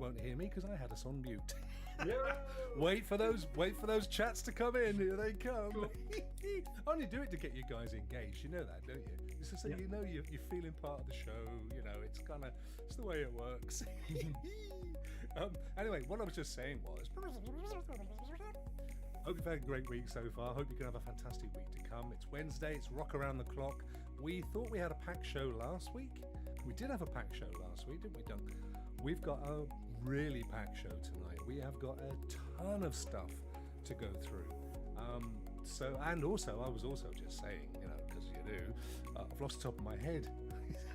won't hear me because I had us on mute. Yeah. Wait for those chats to come in. Here they come. Cool. I only do it to get you guys engaged. You know that, don't you? It's just so you know you're feeling part of the show. You know, it's the way it works. Anyway, what I was just saying was, hope you've had a great week so far. Hope you can have a fantastic week to come. It's Wednesday. It's Rokk Around the Clock. We thought we had a packed show last week. We did have a packed show last week, didn't we, Duncan? We've got a really packed show tonight. We have got a ton of stuff to go through. I was also just saying, you know, because you do, I've lost the top of my head.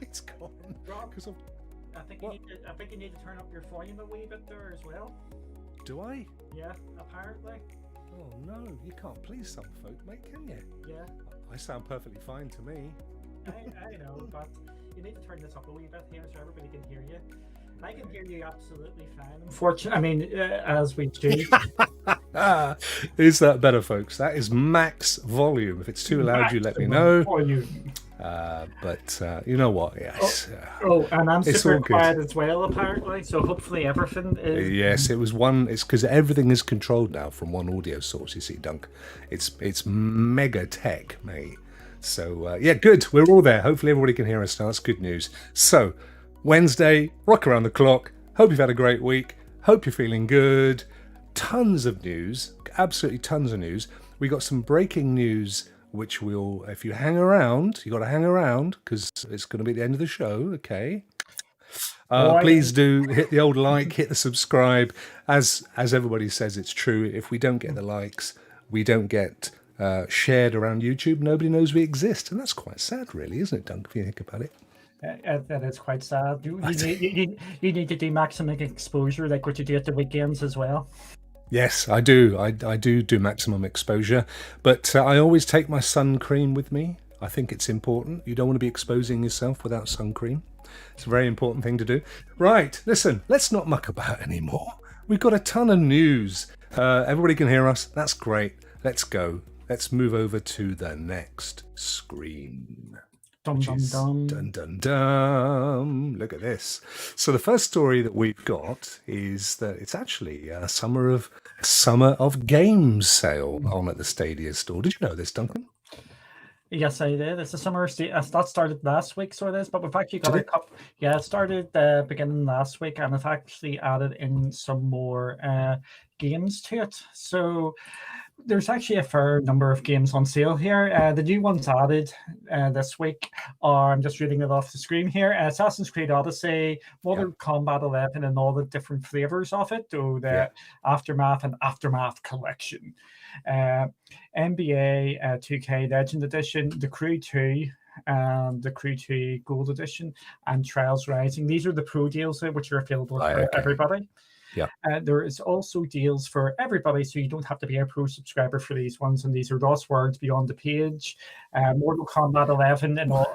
It's gone. Because I think you need to turn up your volume a wee bit there as well. Do I? Yeah, apparently. Oh no, you can't please some folk, mate, can you? Yeah. I sound perfectly fine to me. I know, but you need to turn this up a wee bit here so everybody can hear you. I can hear you absolutely fine. Unfortunately, as we do. Is that better, folks? That is max volume. If it's too loud, you let me know. But you know what? Yes. And I'm super quiet as well, apparently. So hopefully everything is. Yes, it was one. It's because everything is controlled now from one audio source. You see, Dunk. It's mega tech, mate. So yeah, good. We're all there. Hopefully everybody can hear us now. That's good news. So Wednesday, Rokk Around the Clock. Hope you've had a great week. Hope you're feeling good. Tons of news. Absolutely tons of news. We got some breaking news, which we'll, if you hang around, you got to hang around because it's going to be the end of the show. Okay. Please do hit the old like, hit the subscribe. As everybody says, it's true. If we don't get the likes, we don't get shared around YouTube. Nobody knows we exist, and that's quite sad, really, isn't it, Duncan? If you think about it. That is quite sad. You need to do maximum exposure, like what you do at the weekends as well. Yes, I do. I do maximum exposure, but I always take my sun cream with me. I think it's important. You don't want to be exposing yourself without sun cream. It's a very important thing to do. Right, listen, let's not muck about anymore. We've got a ton of news. Everybody can hear us. That's great. Let's go. Let's move over to the next screen. Dum, dum, dum. Dun, dun, dun. Look at this. So the first story that we've got is that it's actually a summer of games sale on at the Stadia store. Did you know this, Duncan? Yes, I did. It's a summer that started last week, so it is. But we've actually got a couple. Yeah, it started beginning last week, and I've actually added in some more games to it. So there's actually a fair number of games on sale here. The new ones added this week are, I'm just reading it off the screen here, Assassin's Creed Odyssey, Mortal Kombat 11 and all the different flavors of it, the Aftermath and Aftermath collection. NBA 2K Legend Edition, The Crew 2, the Crew 2 Gold Edition, and Trials Rising. These are the pro deals which are available for everybody. Yeah. There is also deals for everybody, so you don't have to be a pro subscriber for these ones. And these are Lost Words Beyond the Page, Mortal Kombat 11 and all,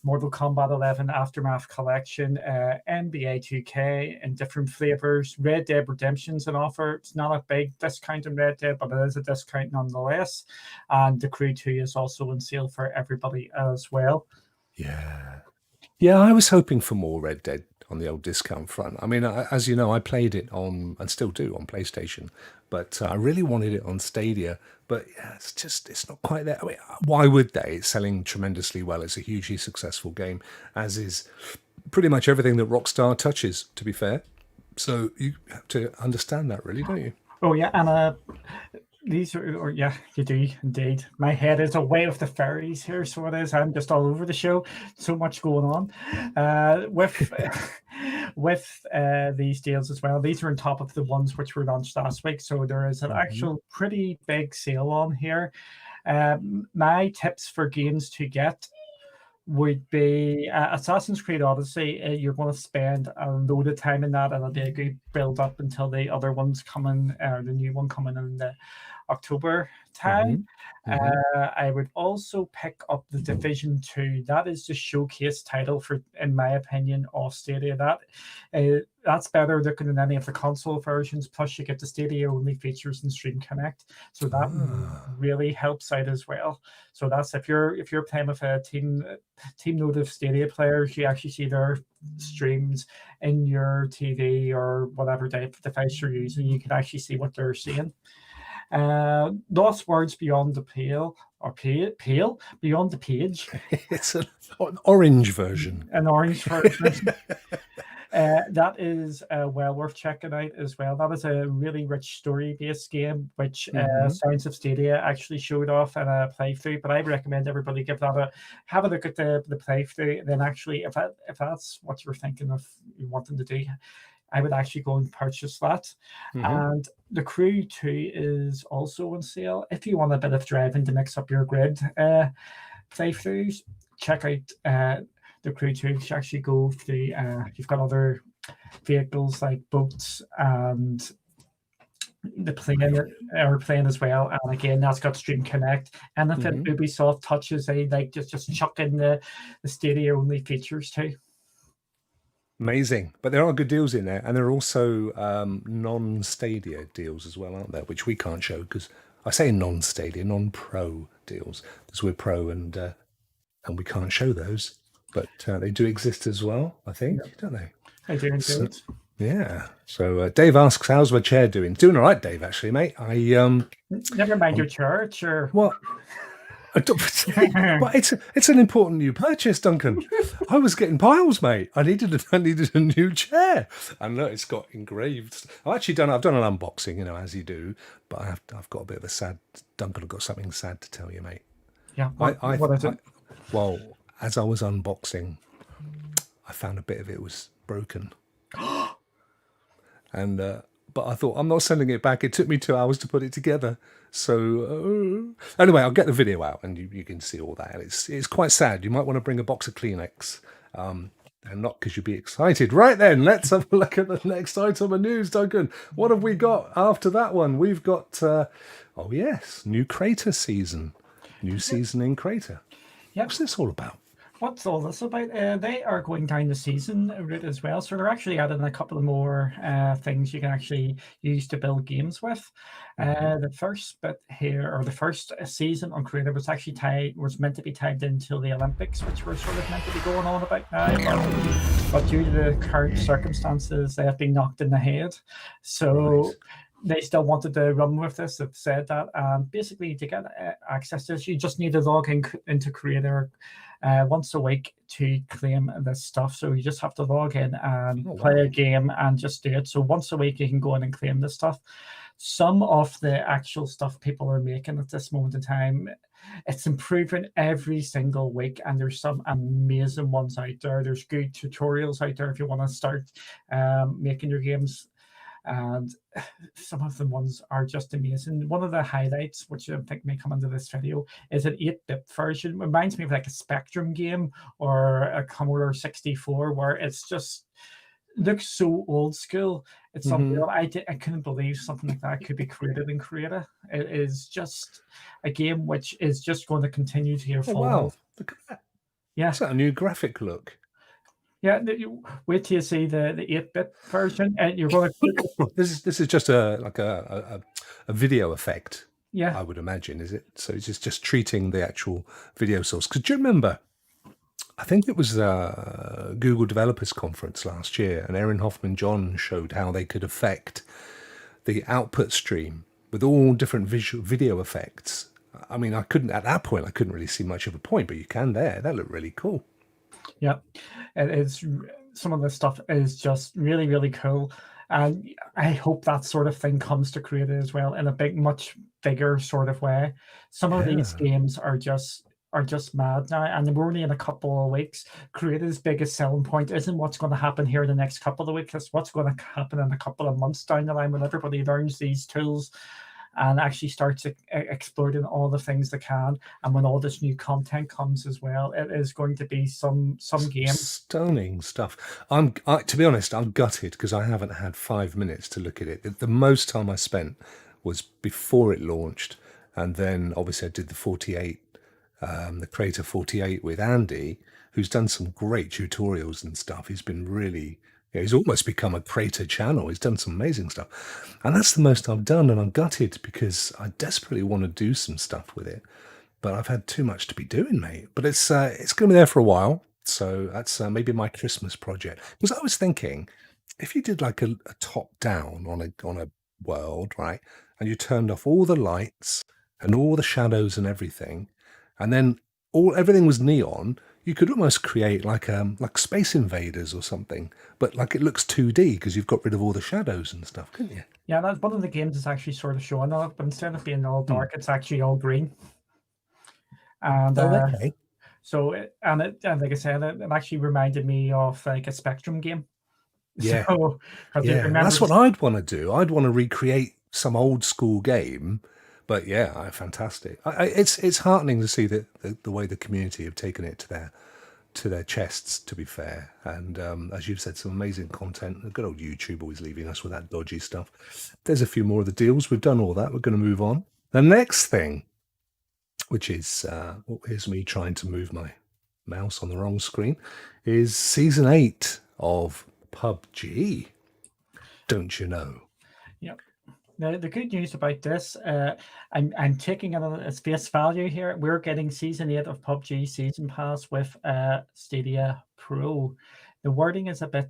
Mortal Kombat 11 Aftermath Collection, NBA 2K in different flavors. Red Dead Redemption's an offer. It's not a big discount in Red Dead, but it is a discount nonetheless. And The Crew 2 is also on sale for everybody as well. Yeah. Yeah, I was hoping for more Red Dead on the old discount front. I mean, as you know, I played it on, and still do, on PlayStation, but I really wanted it on Stadia, but yeah, it's not quite there. I mean, why would they? It's selling tremendously well. It's a hugely successful game, as is pretty much everything that Rockstar touches, to be fair. So you have to understand that, really, don't you? Oh, yeah, and these are, yeah, you do indeed. My head is away with the fairies here, so it is. I'm just all over the show. So much going on with these deals as well. These are on top of the ones which were launched last week, so there is an actual pretty big sale on here. My tips for games to get would be Assassin's Creed Odyssey. You're going to spend a load of time in that, and it'll be a good build up until the other one's coming, or the new one coming in the October time. I would also pick up the Division 2. That is the showcase title for, in my opinion, of Stadia. That's better looking than any of the console versions. Plus, you get the Stadia only features in Stream Connect, so that really helps out as well. So that's if you're playing with a team load of Stadia players, you actually see their streams in your TV or whatever device you're using. You can actually see what they're saying. Lost words beyond the pale, or pale beyond the page. It's an orange version. An orange version. That is well worth checking out as well. That is a really rich story-based game, which Science of Stadia actually showed off in a playthrough. But I recommend everybody have a look at the playthrough. And then actually, if that's what you're thinking of you wanting to do, I would actually go and purchase that. And The Crew 2 is also on sale. If you want a bit of driving to mix up your grid playthroughs, check out The Crew 2. You actually go through, you've got other vehicles like boats and the airplane as well. And again, that's got Stream Connect. Anything Ubisoft touches, they like just chuck in the Stadia only features too. Amazing. But there are good deals in there, and there are also non-Stadia deals as well, aren't there? Which we can't show because I say non-Stadia, non-pro deals because we're pro and we can't show those. But they do exist as well, I think, don't they? They do indeed. Yeah. So Dave asks, "How's my chair doing?" Doing all right, Dave. Actually, mate. Never mind your chair. Sure. What? But it's an important new purchase, Duncan. I was getting piles, mate. I needed a new chair, and look, it's got engraved. I've done an unboxing, as you do. But I've got a bit of a sad. Duncan, I've got something sad to tell you, mate. Yeah. What is it? Well, as I was unboxing, I found a bit of it was broken, and but I thought I'm not sending it back. It took me 2 hours to put it together. So anyway, I'll get the video out and you can see all that. And it's quite sad. You might want to bring a box of Kleenex, and not because you'd be excited. Right then, let's have a look at the next item of news, Duncan. What have we got after that one? We've got new Crayta season, new season in Crayta. Yep. What's this all about? What's all this about? They are going down the season route as well. So they're actually adding a couple of more things you can actually use to build games with. The first bit here, or the first season on Crayta was meant to be tied into the Olympics, which were sort of meant to be going on about now. But due to the current circumstances, they have been knocked in the head. So they still wanted to run with this. They've said that. Basically, to get access to this, you just need to log into Crayta once a week to claim this stuff. So you just have to log in and play a game and just do it. So once a week, you can go in and claim this stuff. Some of the actual stuff people are making at this moment in time, it's improving every single week, and there's some amazing ones out there. There's good tutorials out there if you want to start making your games. And some of the ones are just amazing. One of the highlights, which I think may come into this video, is an 8-bit version. It reminds me of like a Spectrum game or a Commodore 64, where it's just looks so old school. It's something I couldn't believe something like that could be created in Crayta. It is just a game which is just going to continue to your full. Wow, look at that. Yeah, it's got a new graphic look. Yeah, wait till you see the 8-bit version, and you're going to. This is just a video effect. Yeah, I would imagine, is it? So it's just treating the actual video source. Because do you remember? I think it was Google Developers Conference last year, and Erin Hoffman-John showed how they could affect the output stream with all different video effects. I mean, at that point, I couldn't really see much of a point, but you can there. That looked really cool. Yeah, it's some of the stuff is just really, really cool, and I hope that sort of thing comes to Crayta as well in a much bigger sort of way. Some of these games are just mad now, and we're only in a couple of weeks. Crayta's biggest selling point isn't what's going to happen here in the next couple of weeks. It's what's going to happen in a couple of months down the line when everybody learns these tools and actually starts exploring all the things they can. And when all this new content comes as well, it is going to be some game. Stunning stuff. To be honest, I'm gutted because I haven't had 5 minutes to look at it. The most time I spent was before it launched, and then obviously I did the 48, the Crayta 48 with Andy, who's done some great tutorials and stuff. He's been really. Yeah, he's almost become a Crayta channel. He's done some amazing stuff. And that's the most I've done, and I'm gutted because I desperately want to do some stuff with it. But I've had too much to be doing, mate. But it's going to be there for a while. So that's maybe my Christmas project. Because I was thinking, if you did like a top down on a world, right, and you turned off all the lights and all the shadows and everything, and then everything was neon, you could almost create like Space Invaders or something, but like it looks 2D because you've got rid of all the shadows and stuff, couldn't you? Yeah, that's one of the games is actually sort of showing that, but instead of being all dark, it's actually all green. And Oh, okay. so, and like I said, it actually reminded me of like a Spectrum game. Yeah. So, because you Yeah, remember, that's what I'd want to do. I'd want to recreate some old school game, but yeah, fantastic. It's heartening to see that the way the community have taken it to their chests. To be fair, and as you've said, some amazing content. The good old YouTube always leaving us with that dodgy stuff. There's a few more of the deals. We've done all that. We're going to move on. The next thing, which is here's me trying to move my mouse on the wrong screen, is season 8 of PUBG. Don't you know? yeah. The good news about this, I'm taking it as face value here. We're getting season 8 of PUBG Season Pass with Stadia Pro. The wording is a bit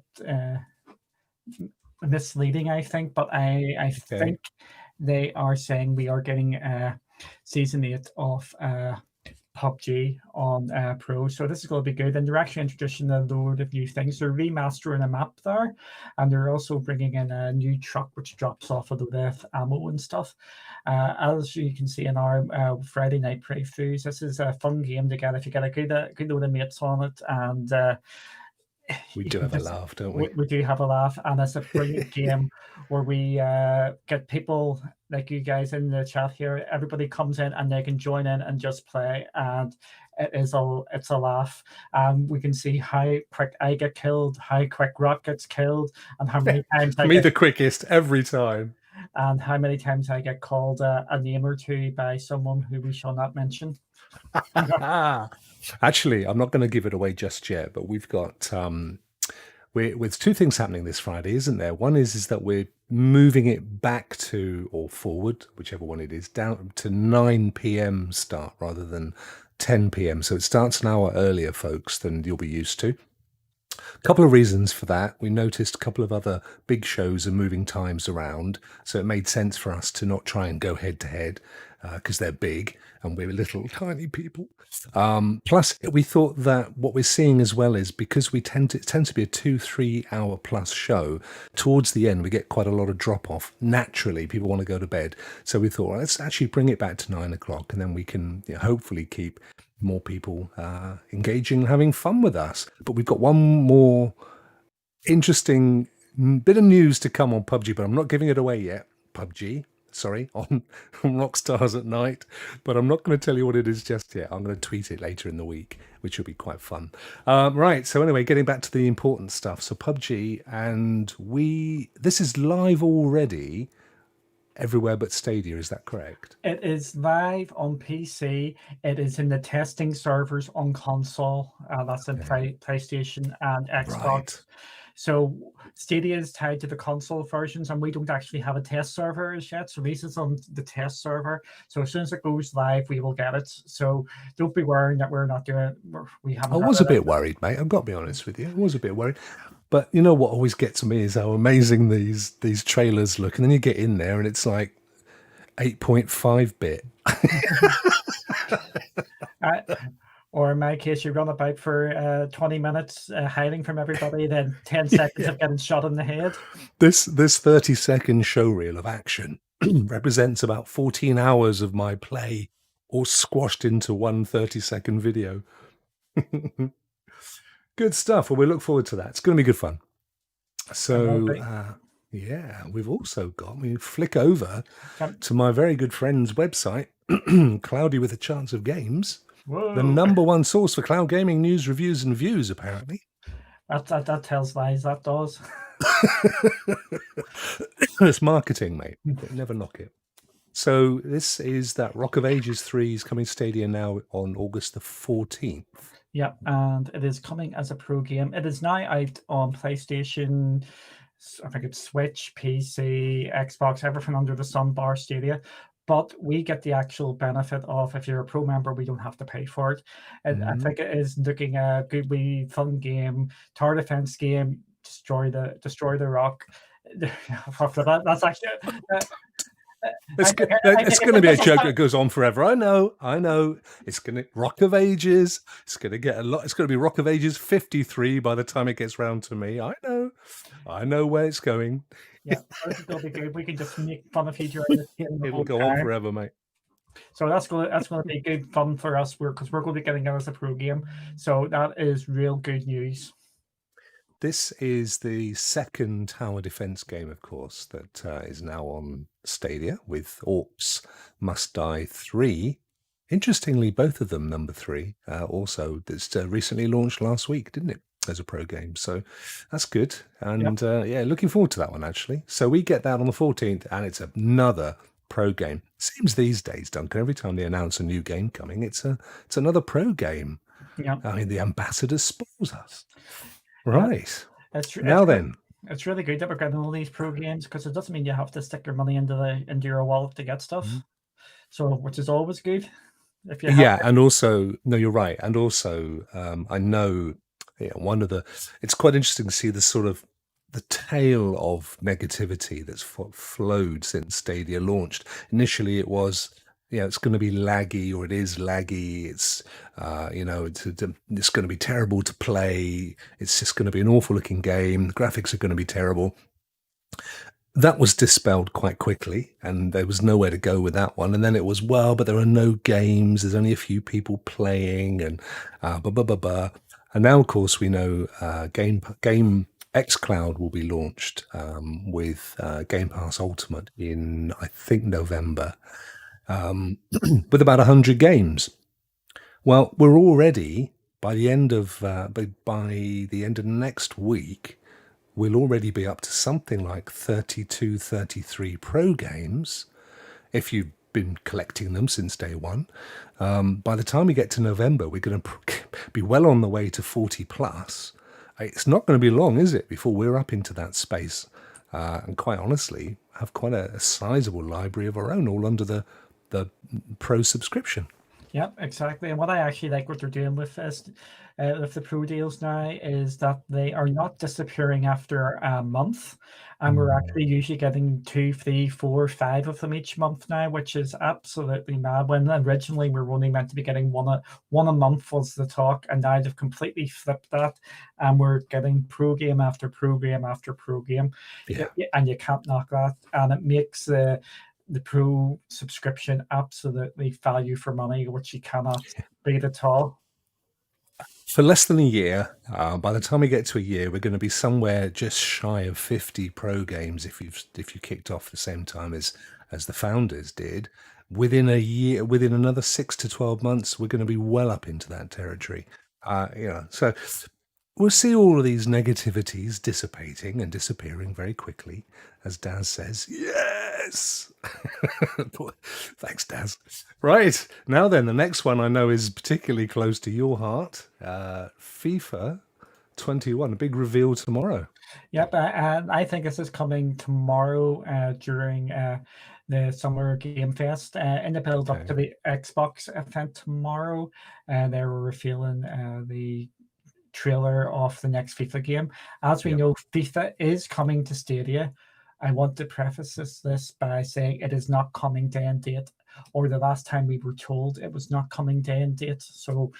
misleading, I think, but I think they are saying we are getting season 8 of PUBG on Pro, so this is going to be good. And they're actually introducing a load of new things. They're remastering a map there, and they're also bringing in a new truck which drops off a load of ammo and stuff. As you can see in our Friday night playthroughs, this is a fun game to get if you get a good load of mates on it, and we do have a laugh, don't we? We do have a laugh, and it's a brilliant game where we get people like you guys in the chat here. Everybody comes in and they can join in and just play, and it's a laugh. We can see how quick I get killed, how quick Rokk gets killed, and how many times the quickest every time, and how many times I get called a name or two by someone who we shall not mention. Actually, I'm not going to give it away just yet, but we've got with two things happening this Friday, isn't there? One is that we're moving it back to, or forward, whichever one it is, down to 9 p.m. start rather than 10 p.m. So it starts an hour earlier, folks, than you'll be used to. A couple of reasons for that. We noticed a couple of other big shows are moving times around, so it made sense for us to not try and go head to head because they're big and we're little tiny people. Plus, we thought that what we're seeing as well is because it tends to be a 2-3 hour plus show. Towards the end, we get quite a lot of drop off. Naturally, people want to go to bed, so we thought, well, let's actually bring it back to 9 o'clock, and then we can hopefully keep more people engaging and having fun with us. But we've got one more interesting bit of news to come on PUBG, but I'm not giving it away yet. PUBG, sorry, on Rockstars at Night, but I'm not going to tell you what it is just yet. I'm going to tweet it later in the week, which will be quite fun. Right, so anyway, getting back to the important stuff. So PUBG, and this is live already everywhere but Stadia, is that correct? It is live on PC. It is in the testing servers on console. That's in PlayStation and Xbox. Right. So Stadia is tied to the console versions, and we don't actually have a test server as yet. So this is on the test server. So as soon as it goes live, we will get it. So don't be worrying that we're not doing it. We haven't. I was a bit worried, mate. I've got to be honest with you. I was a bit worried. But you know what always gets me is how amazing these trailers look, and then you get in there and it's like 8.5 bit. Or in my case, you run about for 20 minutes hiding from everybody, then 10 seconds of getting shot in the head. This 30-second showreel of action represents about 14 hours of my play, all squashed into one 30-second video. Good stuff. Well, we look forward to that. It's going to be good fun. So, yeah, we've also got, we flick over to my very good friend's website, Cloudy with a Chance of Games. Whoa. The number one source for cloud gaming news, reviews, and views, apparently. That tells lies, that does. It's marketing, mate. Never knock it. So this is that Rock of Ages 3 is coming Stadia now on August the 14th. Yeah, and it is coming as a pro game. It is now out on PlayStation, I think it's Switch, PC, Xbox, everything under the sun bar Stadia. but we get the actual benefit of, if you're a pro member, we don't have to pay for it. And I think it is looking a good wee fun game, tower defense game, destroy the Rokk. That's actually It's going to be a joke that goes on forever. I know. It's going to Rokk of Ages. It's going to get a lot. It's going to be Rokk of Ages 53 by the time it gets round to me. I know where it's going. Yeah, it'll be good. We can just make fun of each other. It'll go on forever, mate. So that's going to be good fun for us, because we're going to be getting it as a pro game. So that is real good news. This is the second tower defense game, of course, that is now on Stadia with Orcs Must Die 3. Interestingly, both of them number 3. Also, that's recently launched last week, didn't it, as a pro game? So that's good. And yeah, looking forward to that one, actually. So we get that on the 14th, and it's another pro game. Seems these days, Duncan, every time they announce a new game coming, it's another pro game. Yeah. I mean, the ambassador spoils us. Right. It's really good that we're getting all these pro games, because it doesn't mean you have to stick your money into your wallet to get stuff. So, which is always good. If you and also, no, you're right. And also, I know it's quite interesting to see the sort of the tale of negativity that's flowed since Stadia launched. Initially, it was, it's going to be laggy, or it is laggy. It's, it's going to be terrible to play. It's just going to be an awful looking game. The graphics are going to be terrible. That was dispelled quite quickly, and there was nowhere to go with that one. And then it was, but there are no games. There's only a few people playing, and And now, of course, we know Game xCloud will be launched with Game Pass Ultimate in, I think, November. With about 100 games. Well, we're already by the end of next week, we'll already be up to something like 32, 33 pro games. If you've been collecting them since day one, by the time we get to November, we're going to be well on the way to 40 plus. It's not going to be long, is it, before we're up into that space? And quite honestly, have quite a sizable library of our own, all under the pro subscription. Yeah, exactly. And what I actually like what they're doing with this, with the pro deals now, is that they are not disappearing after a month, and we're actually usually getting 2, 3, 4, 5 of them each month now, which is absolutely mad. When originally we were only meant to be getting one a month was the talk, and now they've completely flipped that, and we're getting pro game after pro game after pro game. Yeah. And you can't knock that, and it makes the pro subscription absolutely value for money, which you cannot beat at all. For less than a year, by the time we get to a year, we're going to be somewhere just shy of 50 pro games if you kicked off the same time as the founders did. Within a year, within another 6 to 12 months, we're going to be well up into that territory. So we'll see all of these negativities dissipating and disappearing very quickly, as Daz says. Yes! Thanks, Daz. Right, now then, the next one I know is particularly close to your heart. FIFA 21, a big reveal tomorrow. Yep, and I think this is coming tomorrow during the Summer Game Fest. In the build up to the Xbox event tomorrow, they were revealing the trailer of the next FIFA game. As we know, FIFA is coming to Stadia. I want to preface this by saying it is not coming to end date, or the last time we were told it was not coming to end date. So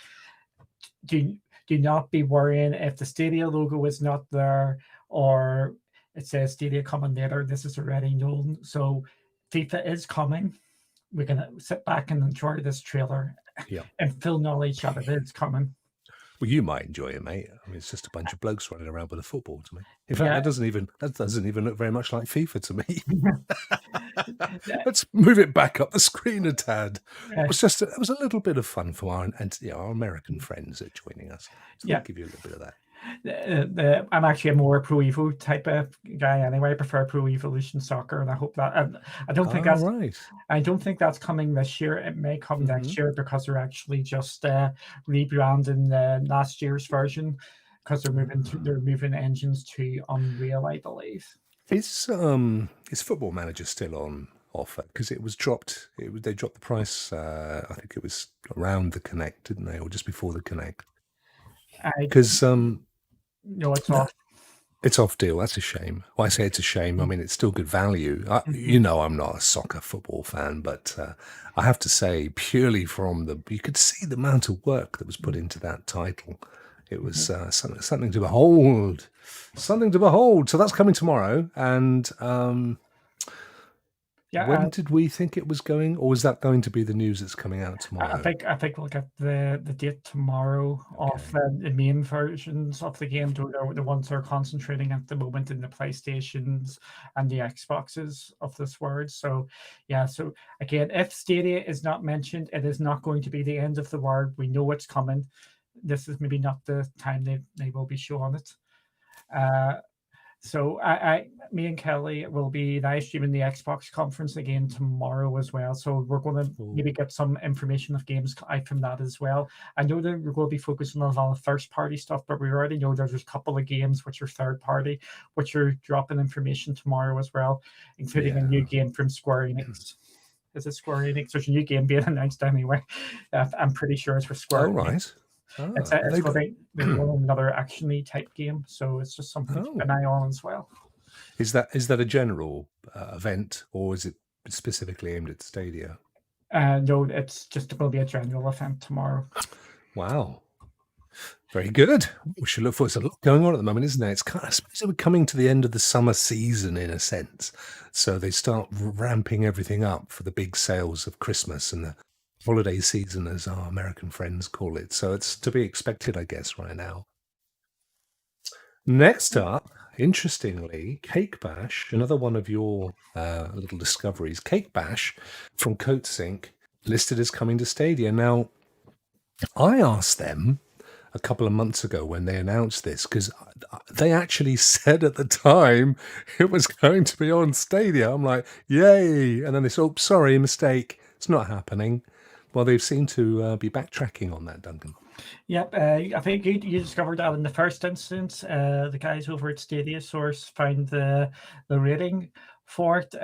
do not be worrying if the Stadia logo is not there, or it says Stadia coming later. This is already known. So FIFA is coming. We're going to sit back and enjoy this trailer and full knowledge that it is coming. Well, you might enjoy it, mate. I mean, it's just a bunch of blokes running around with a football to me. In fact, that doesn't even look very much like FIFA to me. Let's move it back up the screen a tad. It was a little bit of fun for our American friends that are joining us. So we'll give you a little bit of that. I'm actually a more Pro Evo type of guy anyway. I prefer Pro Evolution Soccer, and I hope that I don't think that's right. I don't think that's coming this year. It may come next year, because they're actually just rebranding last year's version, because they're moving engines to Unreal, I believe. Is Football Manager still on offer because it was dropped. They dropped the price. I think it was around the Connect, didn't they, or just before the Connect? I Because know it's off. it's off deal. That's a shame. Well, I say it's a shame. I mean, it's still good value. I'm not a soccer football fan, but I have to say, purely from you could see the amount of work that was put into that title. It was something to behold. Something to behold. So that's coming tomorrow. And when did we think it was going, or is that going to be the news that's coming out tomorrow? I think we'll get the date tomorrow of the main versions of the game. The ones that are concentrating at the moment in the PlayStations and the Xboxes of this world. So yeah, so again, if Stadia is not mentioned, it is not going to be the end of the world. We know it's coming. This is maybe not the time they will be showing it. So me and Kelly will be live streaming the Xbox conference again tomorrow as well. So we're going to maybe get some information of games out from that as well. I know that we're going to be focusing on a lot of first-party stuff, but we already know there's a couple of games which are third-party, which are dropping information tomorrow as well, including a new game from Square Enix. Is it Square Enix? There's a new game being announced anyway. I'm pretty sure it's for Square Enix. Right. It's going to be another action-y type game, so it's just something to keep an eye on as well. Is that a general event, or is it specifically aimed at Stadia? No, it's just going to be a general event tomorrow. Wow. Very good. We should look forward to a lot going on at the moment, isn't there? It's I suppose we're coming to the end of the summer season in a sense. So they start ramping everything up for the big sales of Christmas and the holiday season, as our American friends call it. So it's to be expected, I guess, right now. Next up, interestingly, Cake Bash, another one of your little discoveries. Cake Bash from Coatsink, listed as coming to Stadia. Now, I asked them a couple of months ago when they announced this, because they actually said at the time it was going to be on Stadia. I'm like, yay! And then they said, oh, sorry, mistake. It's not happening. Well, they seem to be backtracking on that, Duncan. Yep, I think you discovered that in the first instance. The guys over at Stadia Source found the rating for it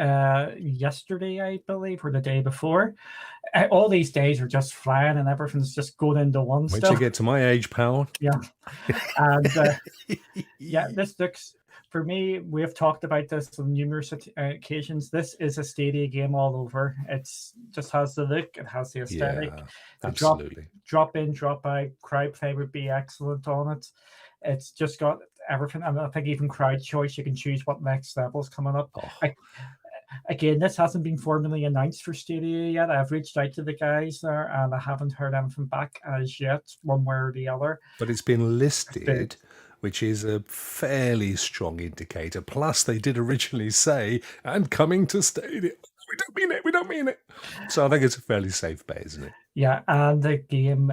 yesterday, I believe, or the day before. All these days are just flying and everything's just going into one Wait still. till you get to my age, pal. Yeah. And yeah, this looks, for me, we've talked about this on numerous occasions. This is a Stadia game all over. It's just has the look, it has the aesthetic. Yeah, absolutely. Drop in, drop out. Crowd play would be excellent on it. It's just got everything. And I think even crowd choice, you can choose what next level's coming up. Oh. Again, this hasn't been formally announced for Stadia yet. I've reached out to the guys there and I haven't heard anything back as yet, one way or the other. But it's been listed, which is a fairly strong indicator. Plus, they did originally say, and coming to Stadia. We don't mean it. So I think it's a fairly safe bet, isn't it? Yeah, and the game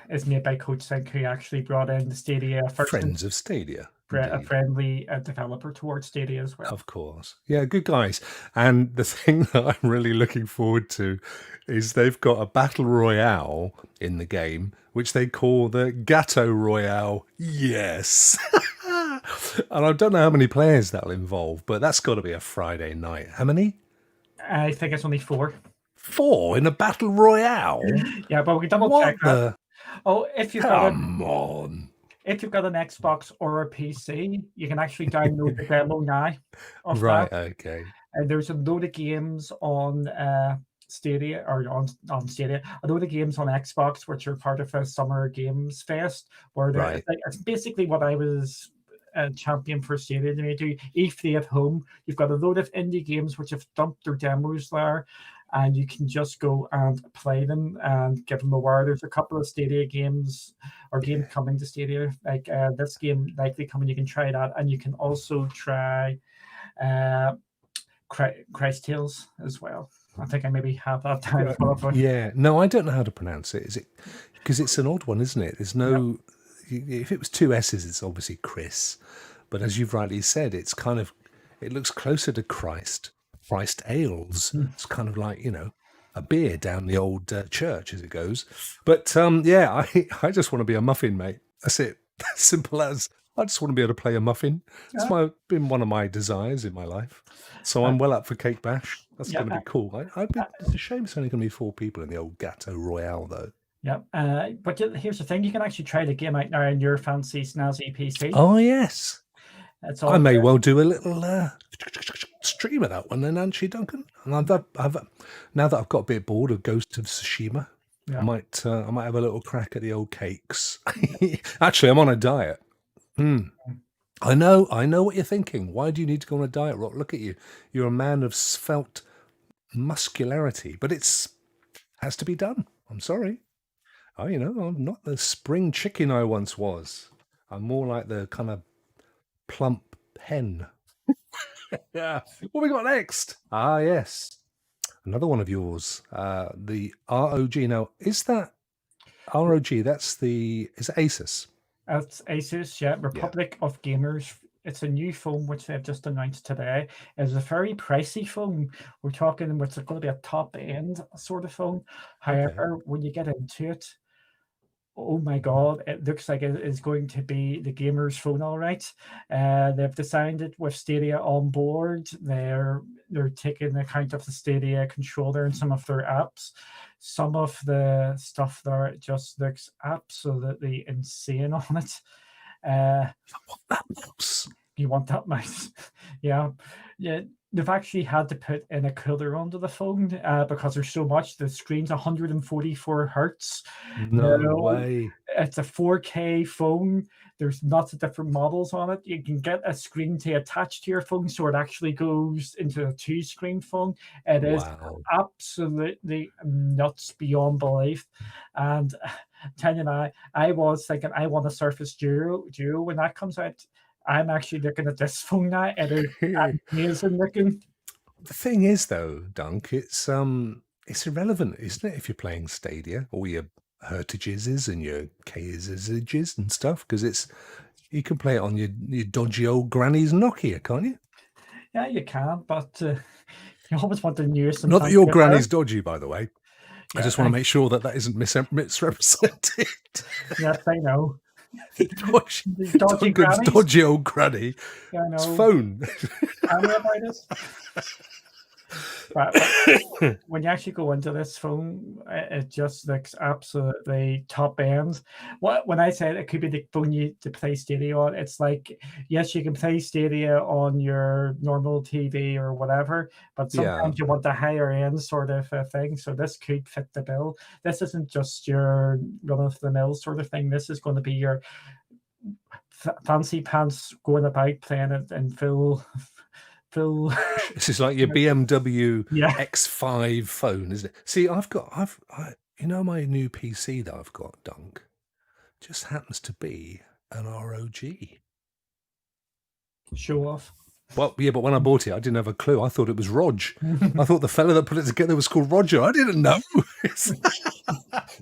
is made by Coatsink, who actually brought in the Stadia first. Friends of Stadia. A friendly developer towards Stadia as well. Of course. Yeah, good guys. And the thing that I'm really looking forward to is they've got a battle royale in the game, which they call the Gato Royale. Yes. And I don't know how many players that'll involve, but that's got to be a Friday night. How many? I think it's only 4. 4 in a battle royale? Yeah, but we can double check that. Oh, if you've got on. If you've got an Xbox or a PC, you can actually download the demo now. Right, okay. And there's a load of games on Stadia, or on Stadia, a load of games on Xbox, which are part of a Summer Games Fest, where it's basically what I was champion for Stadia to do. E3 at home, you've got a load of indie games which have dumped their demos there, and you can just go and play them and give them a whirl. There's a couple of Stadia games or games coming to Stadia, like this game likely coming. You can try that, and you can also try Christ Tales as well. I think I maybe have that down as well. Yeah, no, I don't know how to pronounce it. Is it because it's an odd one, isn't it? There's no. If it was 2 S's, it's obviously Chris, but as you've rightly said, it's kind of. It looks closer to Christ Ales. It's kind of like, a beer down the old church as it goes. But yeah, I just want to be a muffin, mate. That's it. Simple as. I just want to be able to play a muffin. It's been one of my desires in my life. So I'm well up for Cake Bash. That's going to be cool. It's a shame it's only going to be 4 people in the old Gateau Royale, though. Yeah, but here's the thing: you can actually try the game out now on your fancy snazzy PC. Oh yes, I may well do a little stream of that one then, actually, Duncan. And now that I've got a bit bored of Ghost of Tsushima, I might have a little crack at the old cakes. Actually, I'm on a diet. I know what you're thinking. Why do you need to go on a diet, Rokk? Look at you. You're a man of svelte muscularity, but has to be done. I'm sorry. I'm not the spring chicken I once was. I'm more like the kind of plump hen. Yeah. What we got next? Ah, yes. Another one of yours. The ROG. Now, is that ROG? Is it Asus? It's Asus, Republic of Gamers. It's a new phone which they've just announced today. It's a very pricey phone. We're talking it's going to be a top end sort of phone. However, when you get into it, oh my God, it looks like it is going to be the gamer's phone, all right. They've designed it with Stadia on board. They're taking account of the Stadia controller and some of their apps. Some of the stuff there just looks absolutely insane on it. I want that mouse. You want that mouse? Yeah. They've actually had to put in a cooler onto the phone because there's so much. The screen's 144 hertz. No way. It's a 4K phone. There's lots of different models on it. You can get a screen to attach to your phone, so it actually goes into a 2-screen phone. It is absolutely nuts beyond belief. And telling you, I was thinking I want a Surface Duo when that comes out. I'm actually looking at this phone now. It is amazing looking. The thing is, though, Dunk, it's irrelevant, isn't it, if you're playing Stadia, or your Hertages and your K's and stuff, because you can play it on your dodgy old granny's Nokia, can't you? Yeah, you can, but you always want the newest. Not that your granny's dodgy, by the way. I just want to make sure that isn't misrepresented. Yes, I know. Duncan's dodgy old granny. Yeah, I know. It's phone. Tell me about it. But when you actually go into this phone, it just looks absolutely top end. When I said it could be the phone to play Stadia on, it's like, yes, you can play Stadia on your normal TV or whatever, but sometimes you want the higher end sort of thing. So this could fit the bill. This isn't just your run-of-the-mill sort of thing. This is going to be your fancy pants going about playing it in full. This is like your BMW X5 phone, isn't it? See, my new PC that I've got, Dunk, just happens to be an ROG. Show off. Well, yeah, but when I bought it, I didn't have a clue. I thought it was Rog. I thought the fella that put it together was called Roger. I didn't know.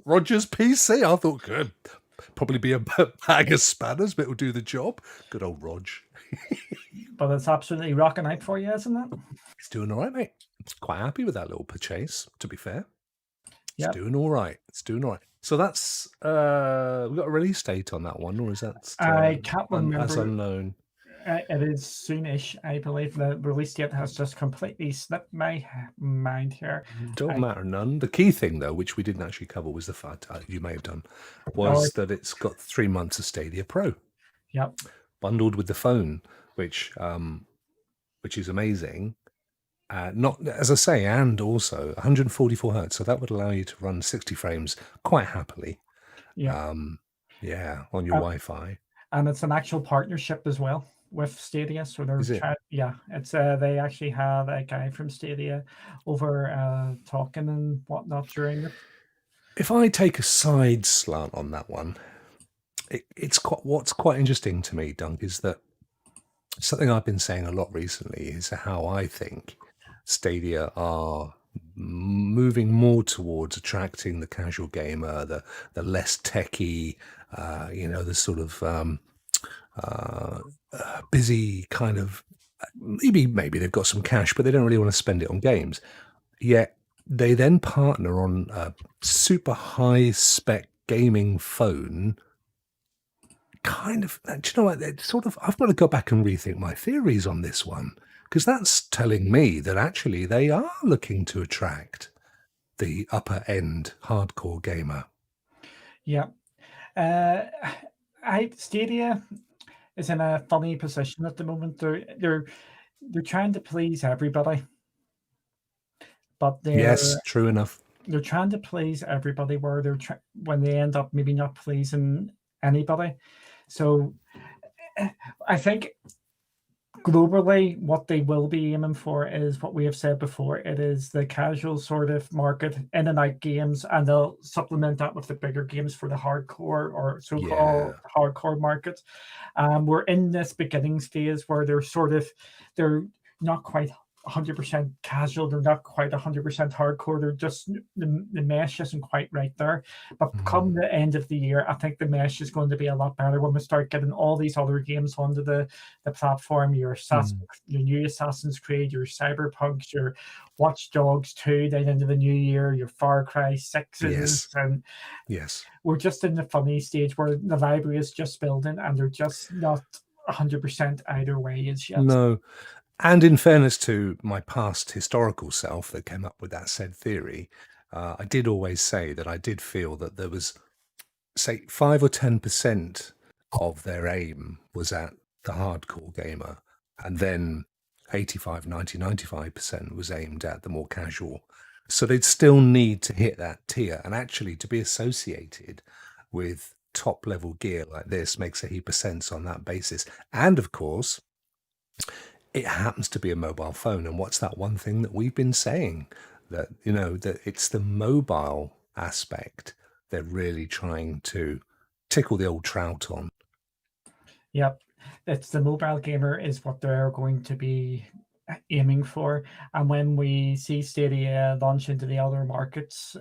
Roger's PC. I thought, good. Probably be a bag of spanners, but it'll do the job. Good old Rog. But it's absolutely rocking out for you, isn't it? It's doing all right, mate. Quite happy with that little purchase, to be fair. It's doing all right. So that's we've got a release date on that one, or is that I can't remember. As unknown. It is soonish, I believe. The release date has just completely slipped my mind here. Don't matter none. The key thing, though, which we didn't actually cover, was the fact you may have done, was that it's got 3 months of Stadia Pro. Yep. Bundled with the phone, which is amazing. Not, as I say, and also 144 hertz, so that would allow you to run 60 frames quite happily. Yeah. On your Wi-Fi. And it's an actual partnership as well with Stadia. So they're it's they actually have a guy from Stadia over talking and whatnot during it. If I take a side slant on that one, what's quite interesting to me, Dunk, is that something I've been saying a lot recently is how I think Stadia are moving more towards attracting the casual gamer, the less techie, the sort of busy kind of, maybe they've got some cash, but they don't really want to spend it on games. Yet they then partner on a super high spec gaming phone kind of, do you know what? It's sort of, I've got to go back and rethink my theories on this one, because that's telling me that actually they are looking to attract the upper end hardcore gamer. Yeah. Uh, Stadia is in a funny position at the moment. They're trying to please everybody, but Yes, true enough. they're trying to please everybody where when they end up maybe not pleasing anybody. So I think globally, what they will be aiming for is what we have said before. It is the casual sort of market, in and out games, and they'll supplement that with the bigger games for the hardcore or so-called Yeah. hardcore market. We're in this beginning phase where they're not quite 100% casual. They're not quite 100% hardcore. They're just the mesh isn't quite right there. But come the end of the year, I think the mesh is going to be a lot better when we start getting all these other games onto the platform. Your new Assassin's Creed, your Cyberpunks, your Watch Dogs 2, then into the new year, your Far Cry 6s, Yes. and Yes. we're just in the funny stage where the library is just building and they're just not 100% either way as yet. No. And in fairness to my past historical self that came up with that said theory, I did always say that I did feel that there was, say, 5 or 10% of their aim was at the hardcore gamer, and then 85, 90, 95% was aimed at the more casual. So they'd still need to hit that tier, and actually to be associated with top level gear like this makes a heap of sense on that basis. And of course, it happens to be a mobile phone. And what's that one thing that we've been saying? That, that it's the mobile aspect they're really trying to tickle the old trout on. Yep. It's the mobile gamer is what they're going to be aiming for. And when we see Stadia launch into the other markets,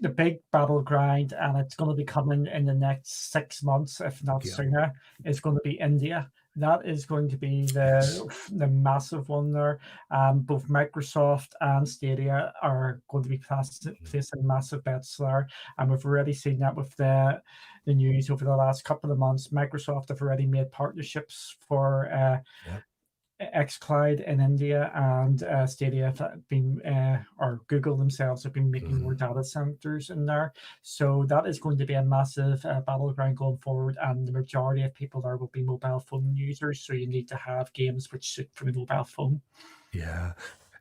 the big battleground, and it's going to be coming in the next 6 months, if not sooner, is going to be India. That is going to be the massive one there. Both Microsoft and Stadia are going to be placing massive bets there, and we've already seen that with the news over the last couple of months. Microsoft have already made partnerships for xCloud in India, and Stadia have been, or Google themselves have been making more data centers in there. So that is going to be a massive battleground going forward, and the majority of people there will be mobile phone users. So you need to have games which suit for the mobile phone. Yeah.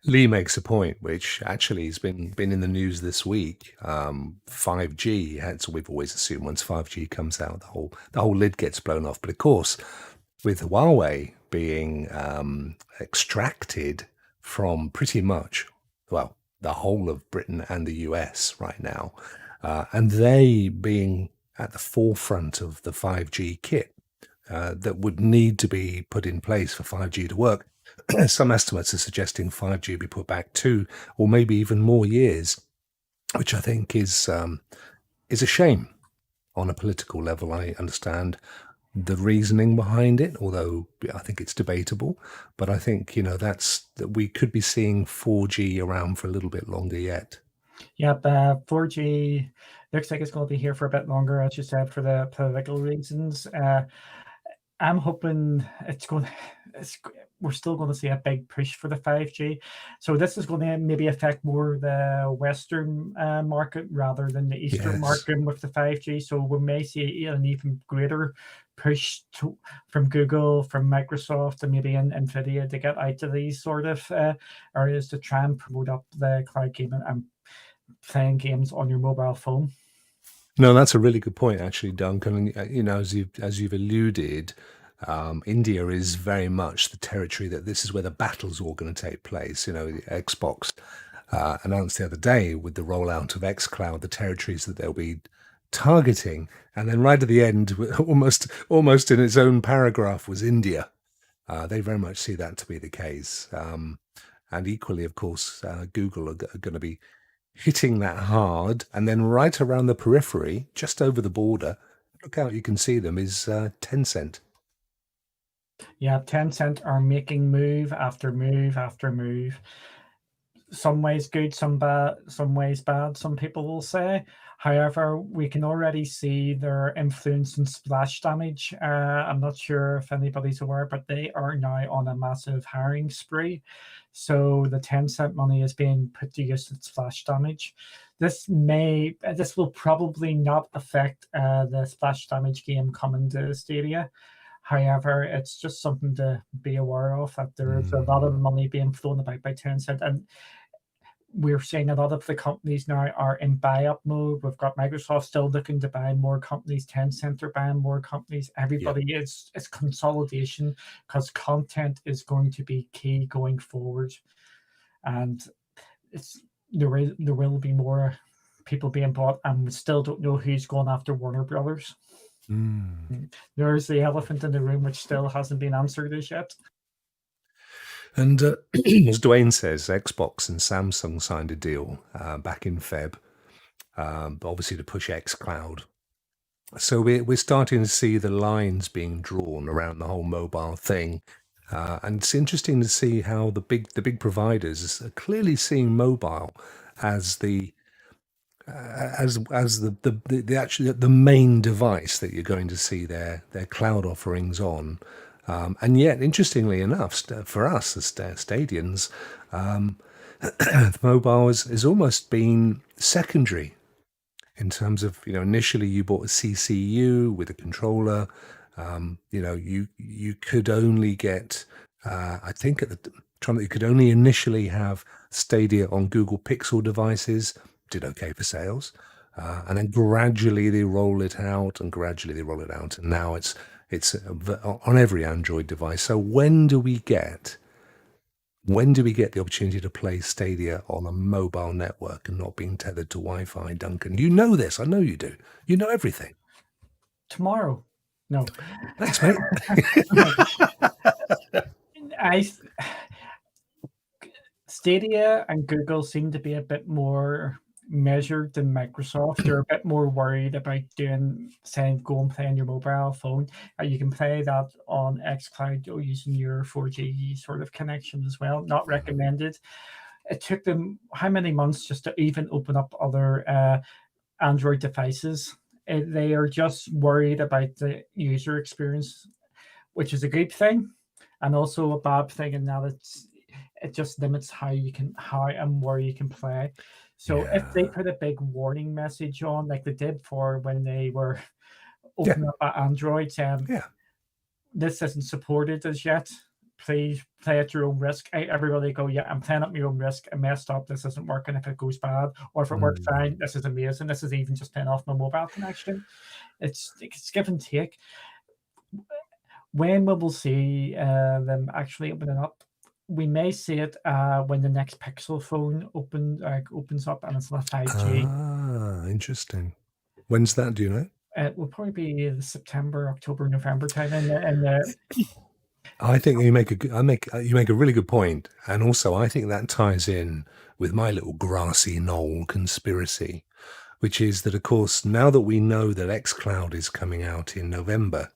Lee makes a point, which actually has been in the news this week. 5G, so we've always assumed once 5G comes out, the whole lid gets blown off. But of course, with Huawei being extracted from pretty much, well, the whole of Britain and the US right now, and they being at the forefront of the 5G kit that would need to be put in place for 5G to work. Some estimates are suggesting 5G be put back 2 or maybe even more years, which I think is a shame on a political level. I understand the reasoning behind it, although I think it's debatable. But I think that we could be seeing 4G around for a little bit longer yet. Yep, 4G looks like it's going to be here for a bit longer, as you said, for the political reasons. I'm hoping we're still going to see a big push for the 5G. So this is going to maybe affect more the Western market rather than the Eastern market with the 5G. So we may see an even greater push from Google, from Microsoft, and maybe NVIDIA to get out to these sort of areas to try and promote up the cloud gaming and playing games on your mobile phone. No, that's a really good point, actually, Duncan. As you've alluded, India is very much the territory that this is where the battle's all going to take place. Xbox announced the other day with the rollout of xCloud, the territories that they'll be targeting, and then right at the end, almost in its own paragraph, was India. They very much see that to be the case, and equally, of course, Google are going to be hitting that hard, and then right around the periphery, just over the border, look out, you can see them, is Tencent. Yeah, Tencent are making move after move after move. some ways good, some bad, some ways bad, some people will say. However, we can already see their influence in splash damage. I'm not sure if anybody's aware, but they are now on a massive hiring spree. So the Tencent money is being put to use in splash damage. This will probably not affect the splash damage game coming to Stadia. However, it's just something to be aware of, that there is a lot of money being thrown about by Tencent, and we're seeing a lot of the companies now are in buy-up mode. We've got Microsoft still looking to buy more companies. Tencent are buying more companies. Everybody is consolidation, because content is going to be key going forward, and there will be more people being bought, and we still don't know who's going after Warner Brothers. There's the elephant in the room, which still hasn't been answered as yet. And as Dwayne says, Xbox and Samsung signed a deal back in Feb, obviously to push xCloud. So we're starting to see the lines being drawn around the whole mobile thing. And it's interesting to see how the big providers are clearly seeing mobile as the actually the main device that you're going to see their cloud offerings on. And yet, interestingly enough, for us as Stadians, the mobile has almost been secondary in terms of, initially you bought a CCU with a controller. You could only get, I think at the time, you could only initially have Stadia on Google Pixel devices. Did okay for sales, and then gradually they roll it out, and now it's on every Android device. So when do we get the opportunity to play Stadia on a mobile network and not being tethered to Wi-Fi? Duncan, you know this. I know you do. You know everything. Tomorrow. No. Thanks, mate. Stadia and Google seem to be a bit more measured than Microsoft. They're a bit more worried about go and play on your mobile phone. You can play that on xCloud using your 4G sort of connection as well. Not recommended. It took them how many months just to even open up other Android devices? They are just worried about the user experience, which is a good thing, and also a bad thing in that it just limits how and where you can play. So if they put a big warning message on, like they did for when they were opening up at Android, this isn't supported as yet. Please play at your own risk. Everybody go, I'm playing at my own risk. I messed up. This isn't working. If it goes bad, or if it works fine, this is amazing. This is even just turning off my mobile connection. It's give and take. When we will see them actually opening up, we may see it when the next Pixel phone opens up and it's not 5G. Ah, interesting. When's that? Do you know? It will probably be the September, October, November time. I think you make a really good point, and also I think that ties in with my little grassy knoll conspiracy, which is that, of course, now that we know that xCloud is coming out in November,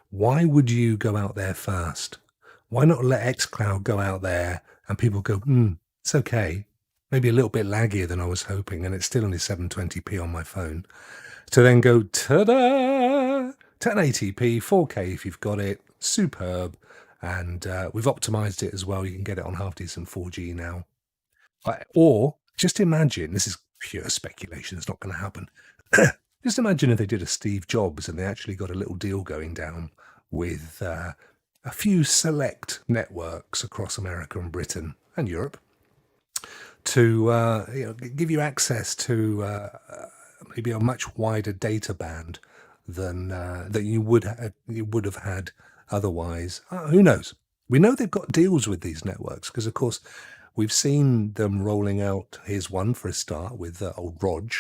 why would you go out there first? Why not let xCloud go out there and people go, it's okay, maybe a little bit laggier than I was hoping, and it's still only 720p on my phone. To then go, ta-da, 1080p, 4K if you've got it, superb, and we've optimized it as well. You can get it on half-decent 4G now. Or just imagine, this is pure speculation, it's not going to happen. Just imagine if they did a Steve Jobs and they actually got a little deal going down with a few select networks across America and Britain and Europe to give you access to maybe a much wider data band than that you would have had otherwise. Who knows? We know they've got deals with these networks because, of course, we've seen them rolling out. Here's one for a start with old Rog,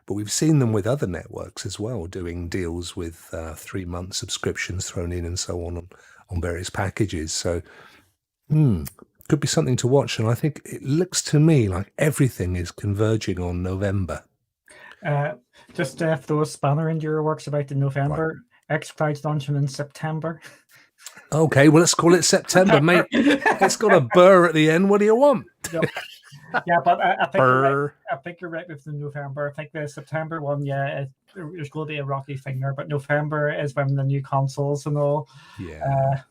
but we've seen them with other networks as well, doing deals with 3-month subscriptions thrown in and so on various packages. So could be something to watch. And I think it looks to me like everything is converging on November. Just to throw a spanner into your works about in November, xCloud's launching in September. Okay, well, let's call it September, mate. It's got a burr at the end. What do you want? Yeah, but I think you're right. Brr. I think you're right with the November. I think the September one, yeah, there's going to be a rocky thing there, but November is when the new consoles and all Yeah. uh,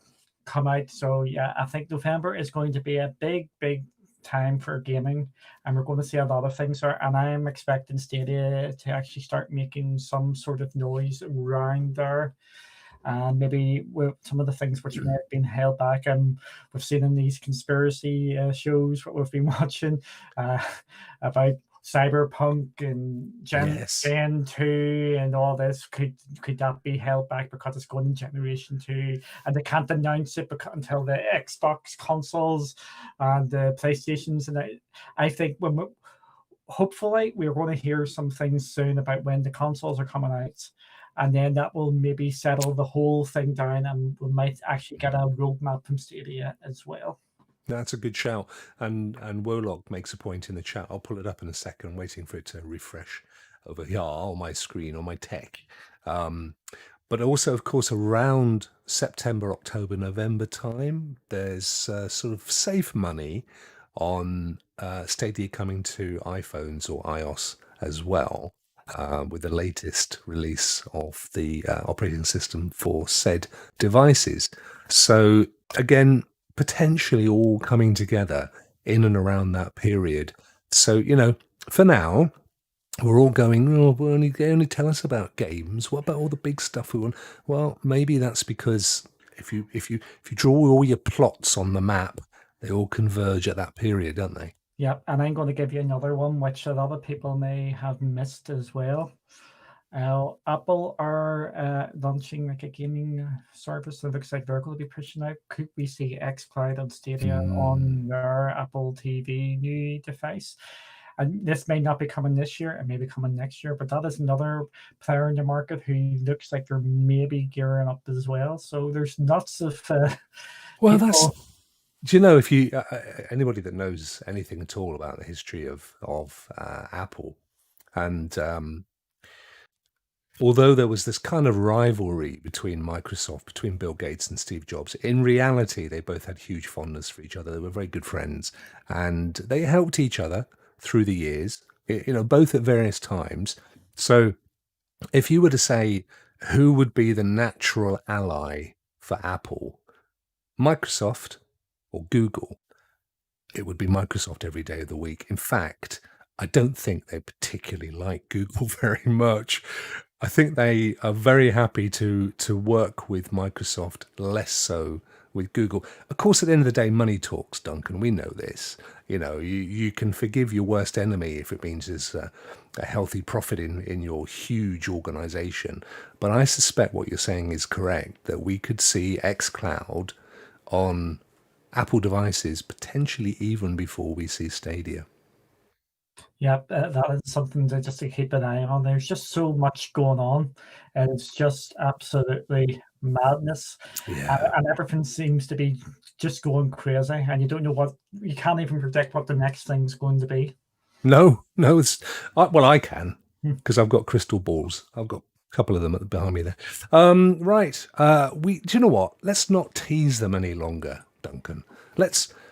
come out. So yeah, I think November is going to be a big, big time for gaming, and we're going to see a lot of things there. And I'm expecting Stadia to actually start making some sort of noise around there, and maybe with some of the things which may have been held back. And we've seen in these conspiracy shows what we've been watching uh, about cyberpunk and Yes. Gen 2 and all this. Could that be held back because it's going in Generation 2 and they can't announce it until the Xbox consoles and the PlayStations? And I think hopefully we're going to hear some things soon about when the consoles are coming out, and then that will maybe settle the whole thing down, and we might actually get a roadmap from Stadia as well. That's a good shout. And Wolok makes a point in the chat. I'll pull it up in a second, waiting for it to refresh over here on my screen, on my tech. Um, but also, of course, around September, October, November time, there's sort of safe money on Stadia coming to iPhones or iOS as well, with the latest release of the operating system for said devices. So, again, potentially all coming together in and around that period. So, for now, we're all going, oh, well, only tell us about games. What about all the big stuff we want? Well, maybe that's because if you draw all your plots on the map, they all converge at that period, don't they? Yeah, and I'm going to give you another one which a lot of people may have missed as well. Apple are launching like a gaming service that looks like they're going to be pushing out. Could we see xCloud and Stadia Mm. on their Apple TV new device? And this may not be coming this year, it may be coming next year, but that is another player in the market who looks like they're maybe gearing up as well. So there's lots of Well, that's people. do you know if you anybody that knows anything at all about the history of Apple and although there was this kind of rivalry between Microsoft, between Bill Gates and Steve Jobs, in reality, they both had huge fondness for each other. They were very good friends and they helped each other through the years, both at various times. So if you were to say who would be the natural ally for Apple, Microsoft or Google, it would be Microsoft every day of the week. In fact, I don't think they particularly like Google very much. I think they are very happy to work with Microsoft, less so with Google. Of course, at the end of the day, money talks, Duncan. We know this. You can forgive your worst enemy if it means there's a healthy profit in your huge organization. But I suspect what you're saying is correct, that we could see xCloud on Apple devices potentially even before we see Stadia. Yeah, that is something to keep an eye on. There's just so much going on, and it's just absolutely madness, Yeah. and everything seems to be just going crazy, and you don't know you can't even predict what the next thing's going to be. No, no, well, I can Hmm. because I've got crystal balls. I've got a couple of them behind me there. Right. Do you know what? Let's not tease them any longer, Duncan.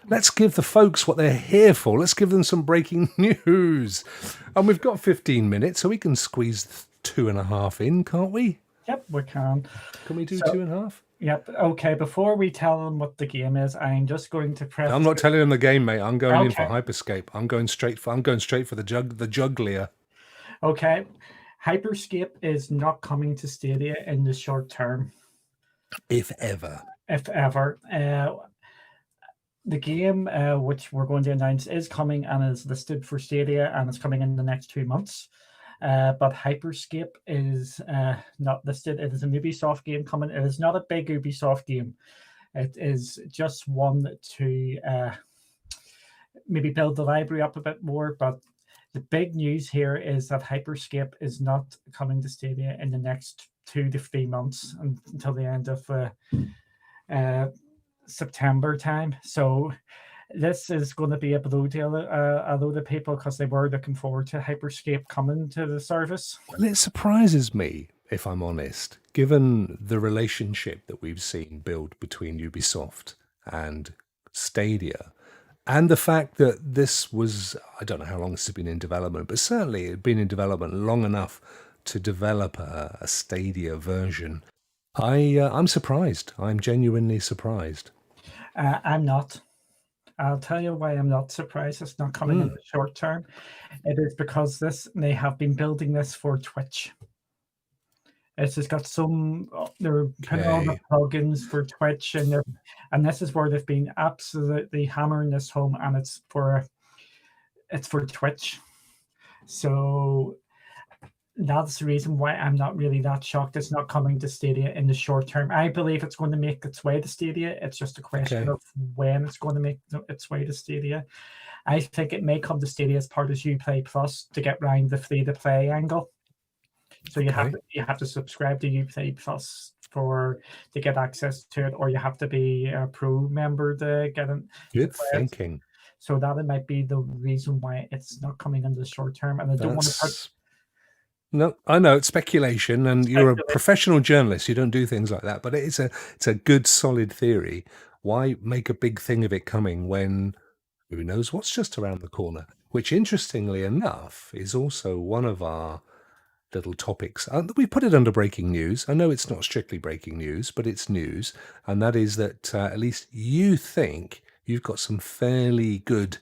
Let's give the folks what they're here for. Let's give them some breaking news. And we've got 15 minutes, so we can squeeze 2.5 in, can't we? Yep, we can. Can we do So, 2.5? yep, okay. Before we tell them what the game is, I'm just going to I'm preface not it. telling them the game, mate. I'm going in for Okay, Hyperscape. I'm going straight for the juggler. okay. Hyperscape is not coming to Stadia in the short term, If ever. if ever. The game, which we're going to announce, is coming and is listed for Stadia and is coming in the next 2 months. But Hyperscape is not listed. It is a Ubisoft game coming. It is not a big Ubisoft game. It is just one to maybe build the library up a bit more. But the big news here is that Hyperscape is not coming to Stadia in the next 2 to 3 months until the end of uh, September time. So this is going to be a blow to a load of people because they were looking forward to Hyperscape coming to the service. Well, it surprises me, if I'm honest, given the relationship that we've seen build between Ubisoft and Stadia. And the fact that this was, I don't know how long this has been in development, but certainly it had been in development long enough to develop a Stadia version. I'm surprised. I'm genuinely surprised. I'm not. I'll tell you why I'm not surprised it's not coming in Mm, the short term. It is because they have been building this for Twitch. It's just got some. They're putting all the okay. plugins for Twitch, and this is where they've been absolutely hammering this home, and it's for Twitch. So that's the reason why I'm not really that shocked it's not coming to Stadia in the short term. I believe it's going to make its way to Stadia. It's just a question Okay. of when it's going to make its way to Stadia. I think it may come to Stadia as part of Uplay Plus to get around the free-to-play angle. So you Okay. have to subscribe to Uplay Plus to get access to it, or you have to be a pro member to get it to Good play it. thinking. So that it might be the reason why it's not coming in the short term. And I don't want to put That's no, I know it's speculation, and you're a speculate. professional journalist. You don't do things like that, but it's a good, solid theory. Why make a big thing of it coming when who knows what's just around the corner? Which, interestingly enough, is also one of our little topics. We put it under breaking news. I know it's not strictly breaking news, but it's news, and that is that at least you think you've got some fairly good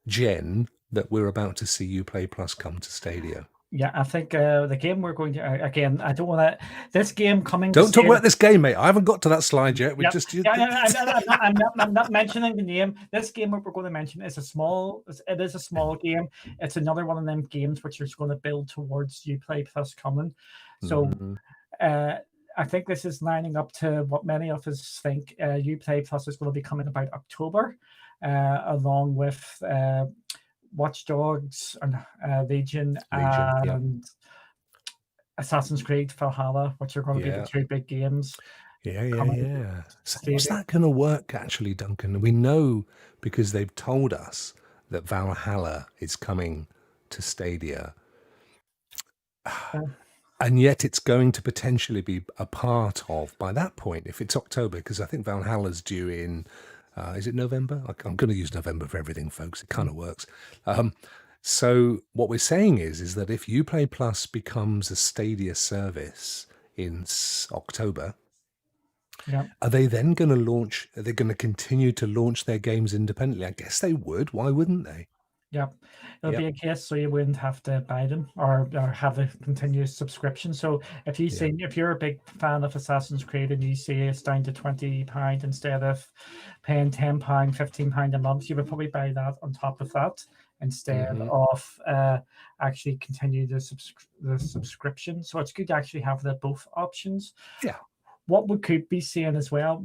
gen that we're about to see Uplay Plus come to Stadia. Yeah, I think the game we're going to again. I don't want to. This game coming to Don't talk Stadia. about this game, mate. I haven't got to that slide yet. We Yep. just Yeah, I'm not mentioning the name. This game we're going to mention is it is a small game. It's another one of them games which is going to build towards Uplay Plus coming. So Mhm. I think this is lining up to what many of us think Uplay Plus is going to be coming about October, along with Watch Dogs and Legion Legion. Yeah, and Assassin's Creed Valhalla, which are going to be the yeah, two big games coming to yeah. So how's Stadia. that going to work, actually, Duncan? We know because they've told us that Valhalla is coming to Stadia, and yet it's going to potentially be a part of by that point, if it's October, because I think Valhalla's due in. Is it November? I'm going to use November for everything, folks. It kind of works. So what we're saying is that if Uplay Plus becomes a Stadia service in October, Yeah, are they then going to launch? Are they going to continue to launch their games independently? I guess they would. Why wouldn't they? yeah. It'll Yep. be a case so you wouldn't have to buy them or have a continuous subscription. So Yeah. if you're a big fan of Assassin's Creed and you see it's down to £20 instead of paying £10, £15 a month, you would probably buy that on top of that instead Hmm. of actually continue the subscription. So it's good to actually have the both options. Yeah. What we could be seeing as well,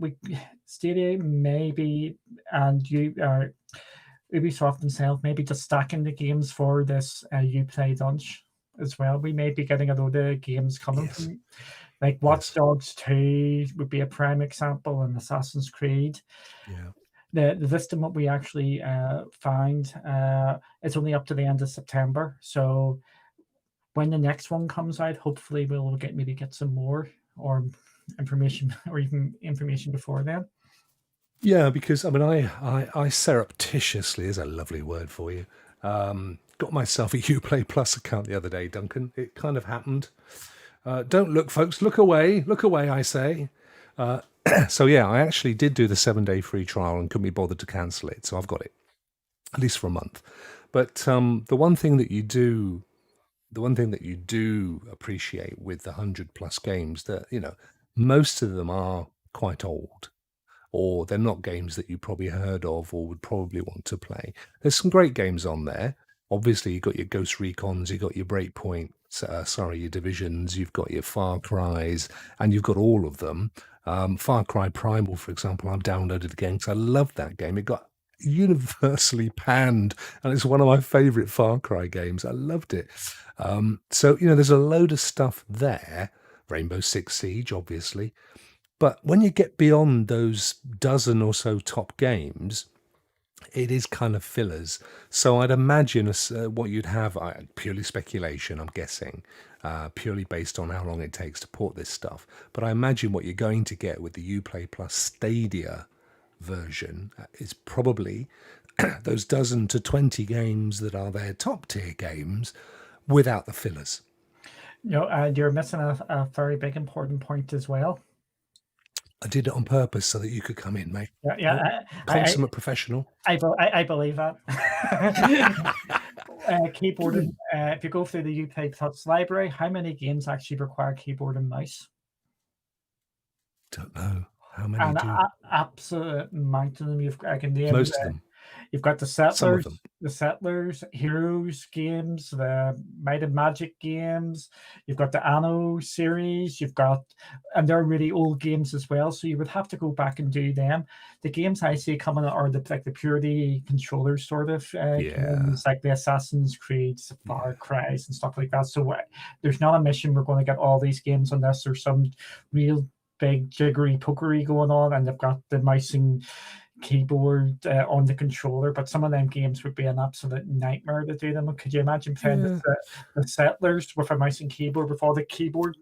Stadia maybe, and Ubisoft themselves maybe just stacking the games for this Uplay launch as well. We may be getting a load of games coming Yes. from like Watch Yes. Dogs 2 would be a prime example, and Assassin's Creed. Yeah. The list of what we actually find it's only up to the end of September. So when the next one comes out, hopefully we'll maybe get some more or information or even information before then. Yeah, because I mean, I surreptitiously is a lovely word for you. Got myself a Uplay Plus account the other day, Duncan. It kind of happened. Don't look, folks. Look away. Look away, I say. So yeah, I actually did do the 7-day free trial and couldn't be bothered to cancel it. So I've got it at least for a month. But the one thing that you do appreciate with the 100 plus games that most of them are quite old, or they're not games that you probably heard of or would probably want to play. There's some great games on there. Obviously, you've got your Ghost Recons, you've got your Breakpoints, your Divisions, you've got your Far Cries, and you've got all of them. Far Cry Primal, for example, I've downloaded again because I love that game. It got universally panned, and it's one of my favorite Far Cry games. I loved it. So, there's a load of stuff there. Rainbow Six Siege, obviously. But when you get beyond those dozen or so top games, it is kind of fillers. So I'd imagine what you'd have, purely speculation, I'm guessing, purely based on how long it takes to port this stuff. But I imagine what you're going to get with the Uplay Plus Stadia version is probably those dozen to 20 games that are their top tier games without the fillers. You're missing a very big important point as well. I did it on purpose so that you could come in, mate. Yeah, Consummate professional. I believe that. Keyboard. If you go through the Uplay Plus library, how many games actually require keyboard and mouse? Don't know how many do. Absolute amount of them. I can name Most of them. You've got the Some of Settlers, them. Heroes games, the Might and Magic games. You've got the Anno series. And they're really old games as well. So you would have to go back and do them. The games I see coming are the purity controllers sort of games, like the Assassin's Creed, Far Cry's, and stuff like that. So there's not a mission we're going to get all these games unless there's some real big jiggery pokery going on, and they've got the mouse and keyboard on the controller. But some of them games would be an absolute nightmare to do them. Could you imagine playing the Settlers with a mouse and keyboard with all the keyboard?